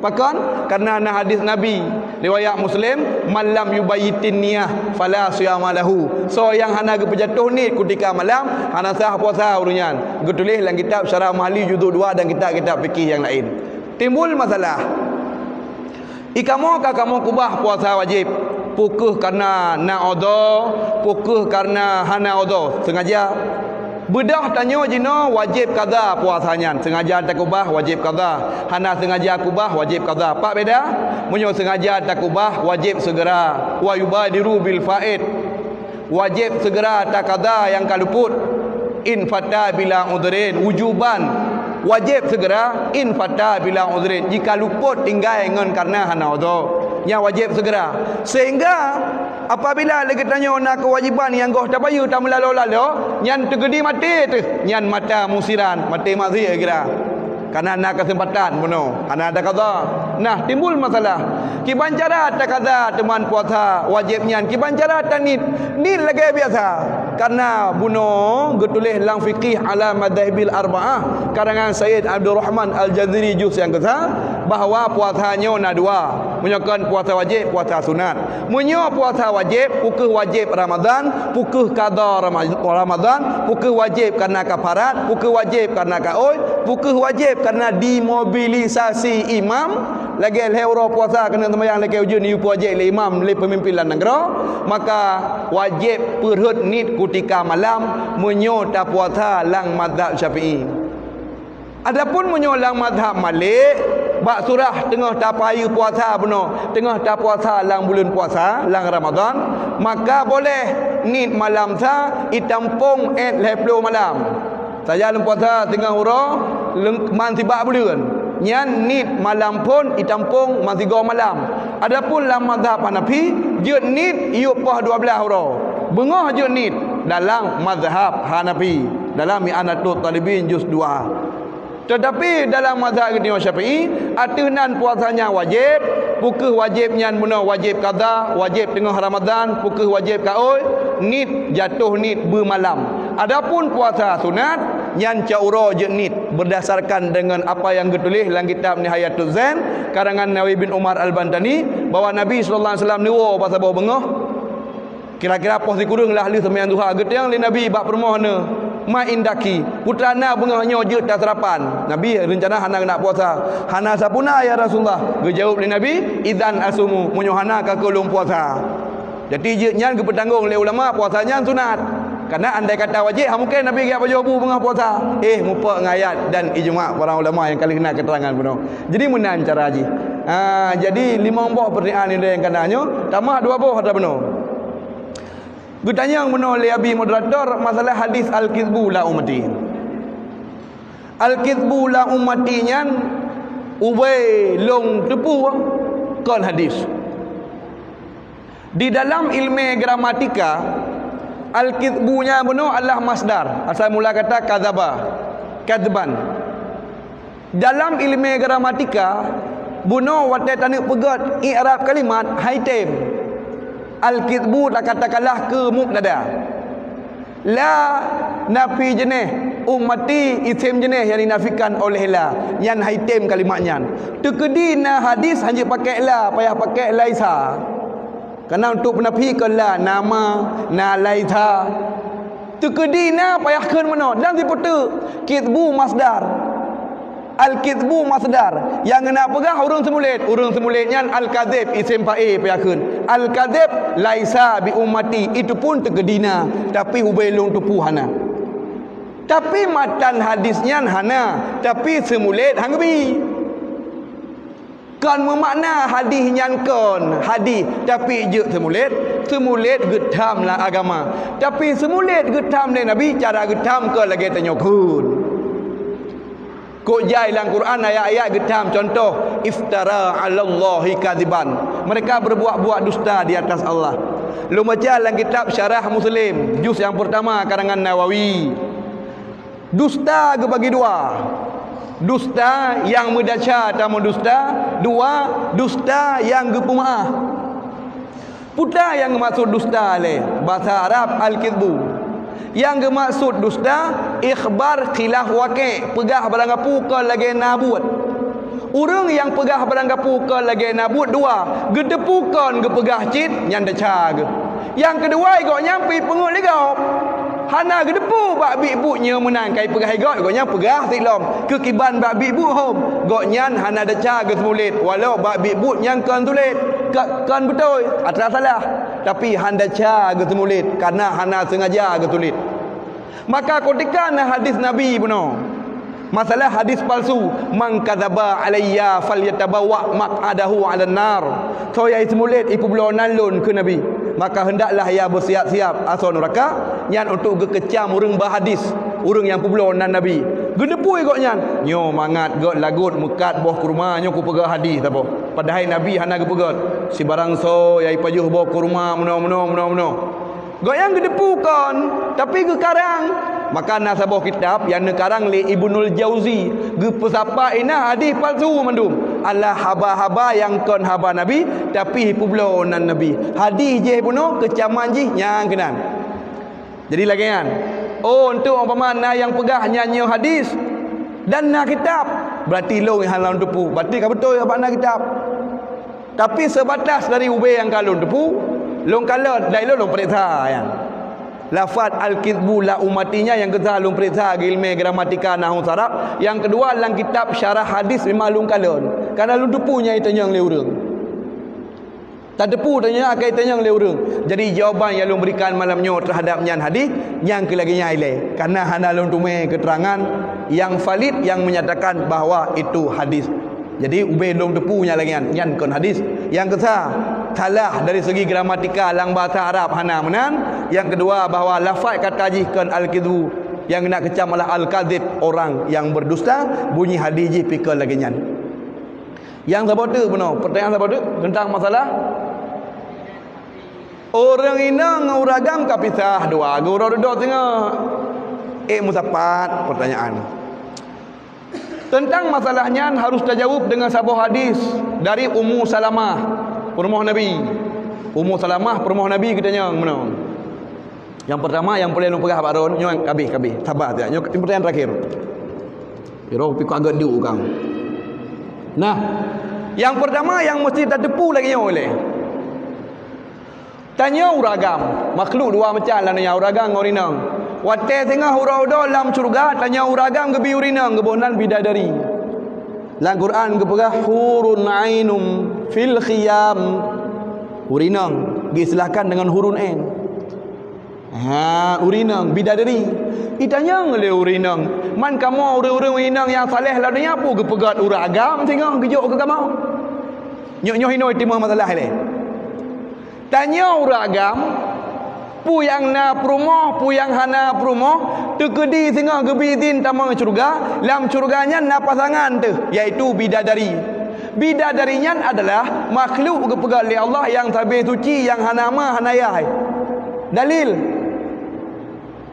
Pakon karena na hadis Nabi riwayat Muslim malam yubayitin niyah fala siyama lahu. So yang hana berjatuh nit ketika malam hana sah puasa urunyan. Getulis dalam kitab Syarah Mahali juzuk 2 dan kitab-kitab fikih yang lain. Timbul masalah. Kamu kubah puasa wajib. Pukuh karena nak odo, pukuh karena hana odo. Sengaja bedah tanya jino wajib qada puasanya. Sengaja tak kubah wajib qada. Hana sengaja kubah wajib qada. Pak beda? Munyo sengaja tak kubah wajib segera. Wa yubadiru bil faid. Wajib segera tak qada yang kaluput. In fata bila udhrin wujuban. Wajib segera in fata bila udhrin. Jika luput tinggal dengan karena hana odo. Yang wajib segera. Sehingga apabila lagi tanya nak kewajiban yang goh tak payu tak melalu-lalu, yang tergedi mati tu, yang mata musiran, mati mazi kira. Karena nak kesempatan penuh, karena ada qada. Nah, timbul masalah. Kiban cara tak qada teman puasa wajibnya, kiban cara tak nit lagi biasa. Karena bunuh getulis lang fikih ala madhabil arba'ah karangan Sayyid Abdul Rahman Al-Jaziri juz yang ke-1 bahawa puasanya ada dua. Menyokong puasa wajib, puasa sunat. Munyo puasa wajib, pukuh wajib Ramadan, pukuh qada Ramadan, pukuh wajib karena kafarat, pukuh wajib karena kaoi, pukuh wajib karena dimobilisasi imam. Lagi lehoro puasa kena sembahyang lagi ujian ni wajib le imam le pemimpinan negara, maka wajib perhut nit ketika malam munyo ta puasa lang mazhab Syafi'i. Adapun munyo lang mazhab Malik bak surah tengah tapaya puasa benar, tengah tak puasa lang bulan puasa lang Ramadan, maka boleh nit malam sa itampung 20 malam. Saya dalam puasa tengah hura man 3 bulan. Nyan nit malam pun itampung man 3 malam. Adapun dalam mazhab Hanafi, je nit iu pah 12 hura. Bengah je nit dalam mazhab Hanafi, dalam Mi'anatul Talibin juz 2. Tetapi dalam mazhab Imam Syafi'i, atunan puasanya wajib, pukul wajib nyan benar wajib qada, wajib tengah Ramadan, pukul wajib kaul, nit jatuh nit bermalam. Adapun puasa sunat nyan caura je nit berdasarkan dengan apa yang ditulis dalam kitab Nihayatul Zain karangan Nawawi bin Umar Al-Bantani, bahawa Nabi sallallahu alaihi wasallam niwa pasal bawa bengah. Kira-kira pos dikurung lah li sembahyang duha gedang li Nabi bak permohona ma indaki putrana bengahnya je tak sarapan. Nabi rencana hana nak puasa. Hana sapuna ya Rasulullah. Ge jawab li Nabi, idzan asumu, munyo hana ka kolong puasa. Jadi je nyan ge bertanggung oleh ulama puasanya sunat. Karena andai kata wajib, mungkin Nabi giat baju bengah puasa. Mupa ngayat dan ijma' para ulama yang kali kena keterangan benar. Jadi menan cara haji. Jadi 5 buah pertanyaan ni yang kananya, tamat 2 buah ada benar. Gutanya yang benar oleh Abi moderator masalah hadis al-kizbu la ummati. Al-kizbu la ummati nyan ubay long tepu kon hadis. Di dalam ilmu gramatika, al-kizbunya benar adalah masdar. Asal mula kata kadzaba, kadzban. Dalam ilmu gramatika, benar watai tanuk pegat i'rab kalimat haitem. Al-kizbu tak katakanlah ke mubtada. La nafi jenis ummati isim jenis yang dinafikan oleh la. Yang haitem kalimatnya. Tekedi na hadis hanya pakai la, payah pakai laisa. Kerana untuk menafikan la nama na laisa. Tekedi na payah kan mana? Dan diputu kizbu masdar. Al-kizbu masdar. Yang kena pegah urang semulit. Urang semulitnya al-kadzib isim fa'il payahkeun. Al-kadzib laisa bi ummati, itu pun tegedina, tapi ubailung tupu hana. Tapi matan hadisnya hana, tapi semulit hangbi. Kan bermakna hadis nyan kon hadis, tapi je semulit. Semulit getam lah agama. Tapi semulit getam le Nabi, cara getam ke lagi tanyokun. Kok jai dalam Quran ayat-ayat getam, contoh iftara 'alallahi kadziban. Mereka berbuat-buat dusta di atas Allah. Lu baca dalam kitab Syarah Muslim juz yang pertama karangan Nawawi. Dusta bagi 2. Dusta yang mendaca tamu dusta, 2 dusta yang gepemaah. Putar yang maksud dusta le bahasa Arab al-kizbu. Yang bermaksud dusta ikhbar khilaf waqi', pegah barang gapu ke lagi nabut. Orang yang pegah barang gapu ke lagi nabut 2, gedepukan ge pegah cit yang daca ge. Yang kedua igok nyampi pengut legau. Hana gedepu bak bibutnya menang kai pegah igok igoknya pegah silom. Kekiban bak bibut hom. Gok nyan hana daca ge semulit walau bak bibut yang kan tulit. Kan betul atas salah, tapi handa ca ge semulit karena hana sengaja ge tulit. Maka ketika hadis Nabi benar masalah hadis palsu, man kadzaba alayya falyatabawa maq'adahu 'alan nar. So ya semulit ipu belon nalun ke Nabi, maka hendaklah ia bersiap-siap asal neraka yang untuk gekecam urang bahadis, urang yang pebelon nan Nabi. Gedepu igoknya nyo mangat got lagut mekat boh kurma nyo ku pegah hadis apa. Padahal Nabi hana ge pegat. Si barang so yai pajuh boh kurma meno. Gok yang gedepu kon, tapi ge karang. Maka nasabah kitab yang nekarang li Ibnul Jauzi ge pesapa ina hadis palsu mandum. Allah haba-haba yang kon haba Nabi tapi pebelon nan Nabi. Hadis je puno kecaman je yang kenan. Jadi lagi kan. Oh, untuk umpama yang pegah nyanyi hadis dan na kitab, berarti long halang tepu. Berarti ka betul apa na kitab. Tapi sebatas dari ubay yang kalon tepu, long kalon dai long periksa yang. Lafaz al-kizbu la umatinya yang kita long periksa ilmu gramatika nahwu saraf. Yang kedua dalam kitab syarah hadis memang long kalon. Karena long tepunya itu yang le urang. Tak tepu tanya akai tanya le urang. Jadi jawapan yang long berikan malamnya terhadap nyan hadis yang kelaginya ile. Karena hana long tume keterangan yang valid yang menyatakan bahawa itu hadis Jadi ubeh long tepunya lagi nyan kon hadis. Yang ketiga, salah dari segi gramatikal lang bahasa Arab hana menan. Yang kedua, bahawa lafaz kata jihkan al-kidhu yang nak kecam adalah al-kadhib, orang yang berdusta. Bunyi hadis ji pikir lagi nyan. Yang sabatu benar. Pertanyaan sabatu tentang masalah orang inang uragam kapisah dua guru duduk tengah musapat. Pertanyaan tentang masalahnya harus terjawab dengan sebuah hadis dari Ummu Salamah perempuan Nabi. Ummu Salamah perempuan Nabi katanya mana? Yang pertama yang boleh lupa Pak Ron, yang habis sabar dia. Yang pertanyaan terakhir. Iro pikir agak diu kang. Nah, yang pertama yang mesti terdepu lagi oleh tanya uragam makhluk dua macam lah nanya uragam ngorinang wate tengah uraudo dalam surga tanya uragam gebi urinang gebonan bidadari dalam Quran gepegah hurun ainum fil khiyam urinang diistilahkan dengan hurun ain. Urinang bidadari ditanya oleh urinang man kamu urang urinang yang saleh lah dunia apa gepegat uragam tengah gejuk ke kamu nyoh hinoi timah masalah le. Tanya uragam pu yang na prumoh pu yang hana prumoh tekedi singah gebidin tamang surga lam surganya na pasangan tu iaitu bidadari. Bidadarinya adalah makhluk kepegat oleh Allah yang tabih suci yang hana ma hanayah. Dalil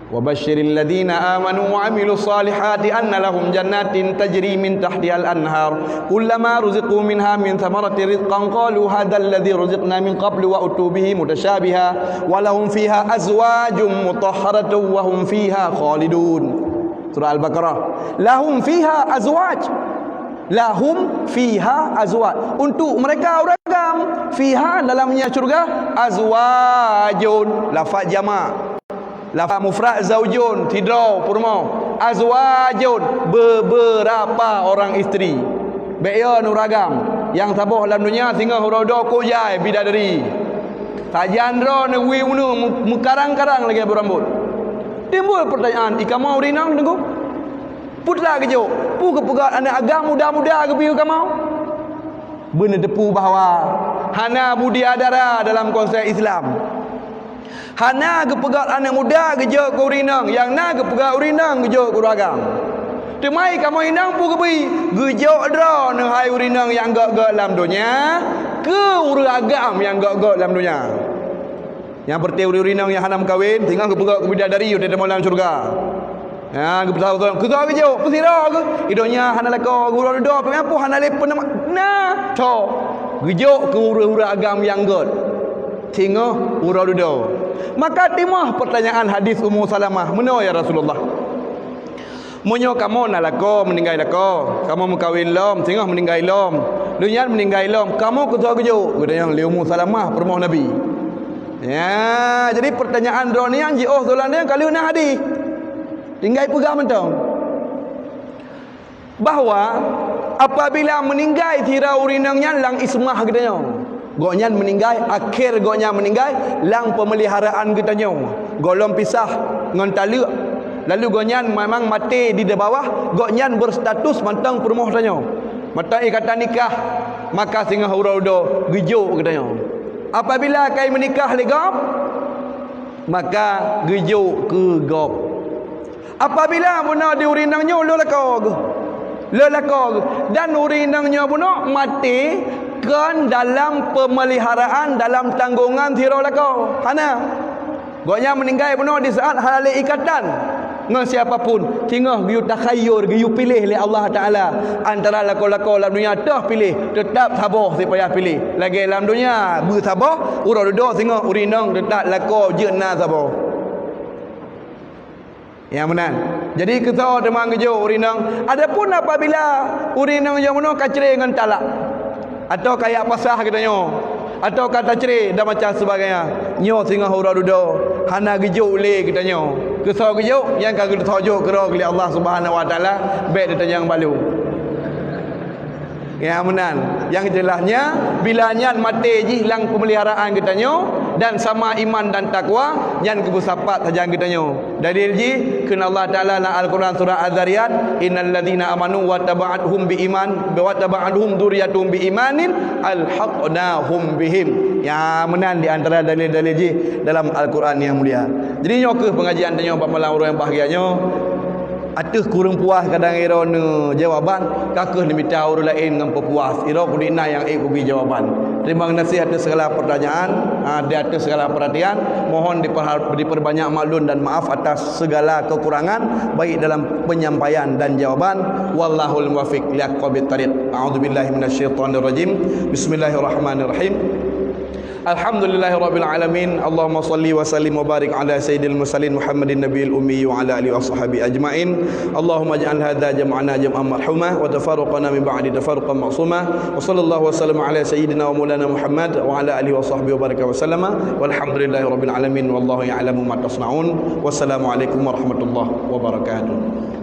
وَبَشِّرِ الَّذِينَ آمَنُوا وَعَمِلُوا الصَّالِحَاتِ أَنَّ لَهُمْ جَنَّاتٍ تَجْرِي مِنْ تَحْتِهَا الْأَنْهَارُ كُلَّمَا رُزِقُوا مِنْهَا مِنْ ثَمَرَةٍ رِزْقًا قَالُوا هَذَا الَّذِي رُزِقْنَا مِنْ قَبْلُ وَأُتُوا بِهِ مُتَشَابِهًا وَلَهُمْ فِيهَا أَزْوَاجٌ مُطَهَّرَةٌ وَهُمْ فِيهَا خَالِدُونَ. Surah Al-Baqarah. Lahum fiha azwaj. Lahum fiha azwaj. Untuk mereka uragam. Fiha dalamnya surga azwajun. Lafaz jamak. Lafaz mufrad zaujun, tidro purmo. Azwajun, beberapa orang isteri. Be'ya nuragam yang tabuh dalam dunia sehingga hurodo kujai bidadari. Tajandro negwi unu mukarang-karang lagi berambut. Timbul pertanyaan, ikamau rinang tengok. Putlah kejuk. Pu kepegat anak agam muda-muda ke piu kamau. Benar depu bahawa hana budi adara dalam konsep Islam. Hana kepegat anak muda gejok ke urinang, yang na kepegat urinang gejok ke uragam. Temai kamu inang pu kepi gejok dra ne hai urinang yang gak-gak dalam dunia ke uragam yang gak-gak dalam dunia. Yang berteu urinang yang hanam kahwin tinggal kepegat ke bidadari udah dalam surga. Ya, kebetulan kita gejok pesira ke idonya hana lako guru do apa hana lepen nah to gejok ke uragam yang gak. Tinggal uradudo. Maka timah pertanyaan hadis Ummu Salamah, "Meno ya Rasulullah? Monyo kamu nak lako meninggal lako, kamu mengkawin lom, tengah meninggal lom, dunia meninggal lom, kamu kejo-kejo." Kata yang Ummu Salamah perempuan Nabi. Ya, jadi pertanyaan drone yang ji soalan dia kalau nak hadis. Tinggal pegang mentang. Bahawa apabila meninggal tira urinangnya lang ismah katanya. Goknya meninggal, akhir goknya meninggal, lang pemeliharaan katanya. Golong pisah ngan talak. Lalu goknya memang mati di bawah, goknya berstatus mantang perempuan katanya. Mata ikatan nikah, maka singa uraudo gejuk katanya. Apabila kai menikah legap, maka gejuk ke gop. Apabila benar di urinangnya lelakog dan urinangnya benar mati kan dalam pemeliharaan, dalam tanggungan tiro lako. Hana goknya meninggal benar di saat halal ikatan dengan siapapun, tinggal giu takhayyur, giu pilih oleh Allah Taala antara lako-lako dalam dunia dah pilih, tetap sabar supaya pilih. Lagi dalam dunia bersabar, urang duduk tengok urinang tetap lako jeuna sabar. Yang benar. Jadi kita demang gejo urinang. Adapun apabila urinang yang benar kacere dengan talak atau kayak pasah katanya, atau kata cerai dan macam sebagainya, nyo singa hura dudo hana gejuk le katanya. Kesau gejuk yang kagak ditojo kero oleh Allah Subhanahu wa taala baik ditanya yang balu. Ya menan. Yang jelasnya bila nyan mati ji hilang pemeliharaan katanya, dan sama iman dan takwa yang kebusapat saja kita tanya. Dalil ji kena Allah Taala dalam Al-Quran surah Az-Zariyat, innal ladzina amanu wa taba'atuhum bi iman wa taba'atuhum dzurriyyatuhum bi imanin alhaqnahum bihim. Ya menan di antara dalil-dalil ji dalam Al-Quran yang mulia. Jadi nyok ke pengajian tanya pada malam orang yang bahagianya. Atus kurang puas kadang ira ne jawaban, kakeh ni minta orang lain dengan puas. Ira ku dina yang ku bi jawaban. Terima kasih atas segala pertanyaan, di atas segala perhatian. Mohon diperbanyak maklum dan maaf atas segala kekurangan baik dalam penyampaian dan jawaban. Wallahul muwaffiq liaqwamit thariq. A'udzubillahi minasyaitonir rajim. Bismillahirrahmanirrahim. Alhamdulillahirabbil alamin. Allahumma shalli wa sallim wa barik ala sayyidil mursalin Muhammadin nabiyil ummi wa ala alihi washabihi ajmain. Allahumma ij'al hadza jam'ana jam'an marhumah wa tafarruqana min ba'di tafarruqan ma'sumah. Wa sallallahu wa sallam ala sayyidina wa maulana Muhammad wa ala alihi washabihi wa baraka wa sallama. Walhamdulillahirabbil alamin wallahu ya'lamu ma tasna'un. Wassalamu alaikum warahmatullahi wabarakatuh.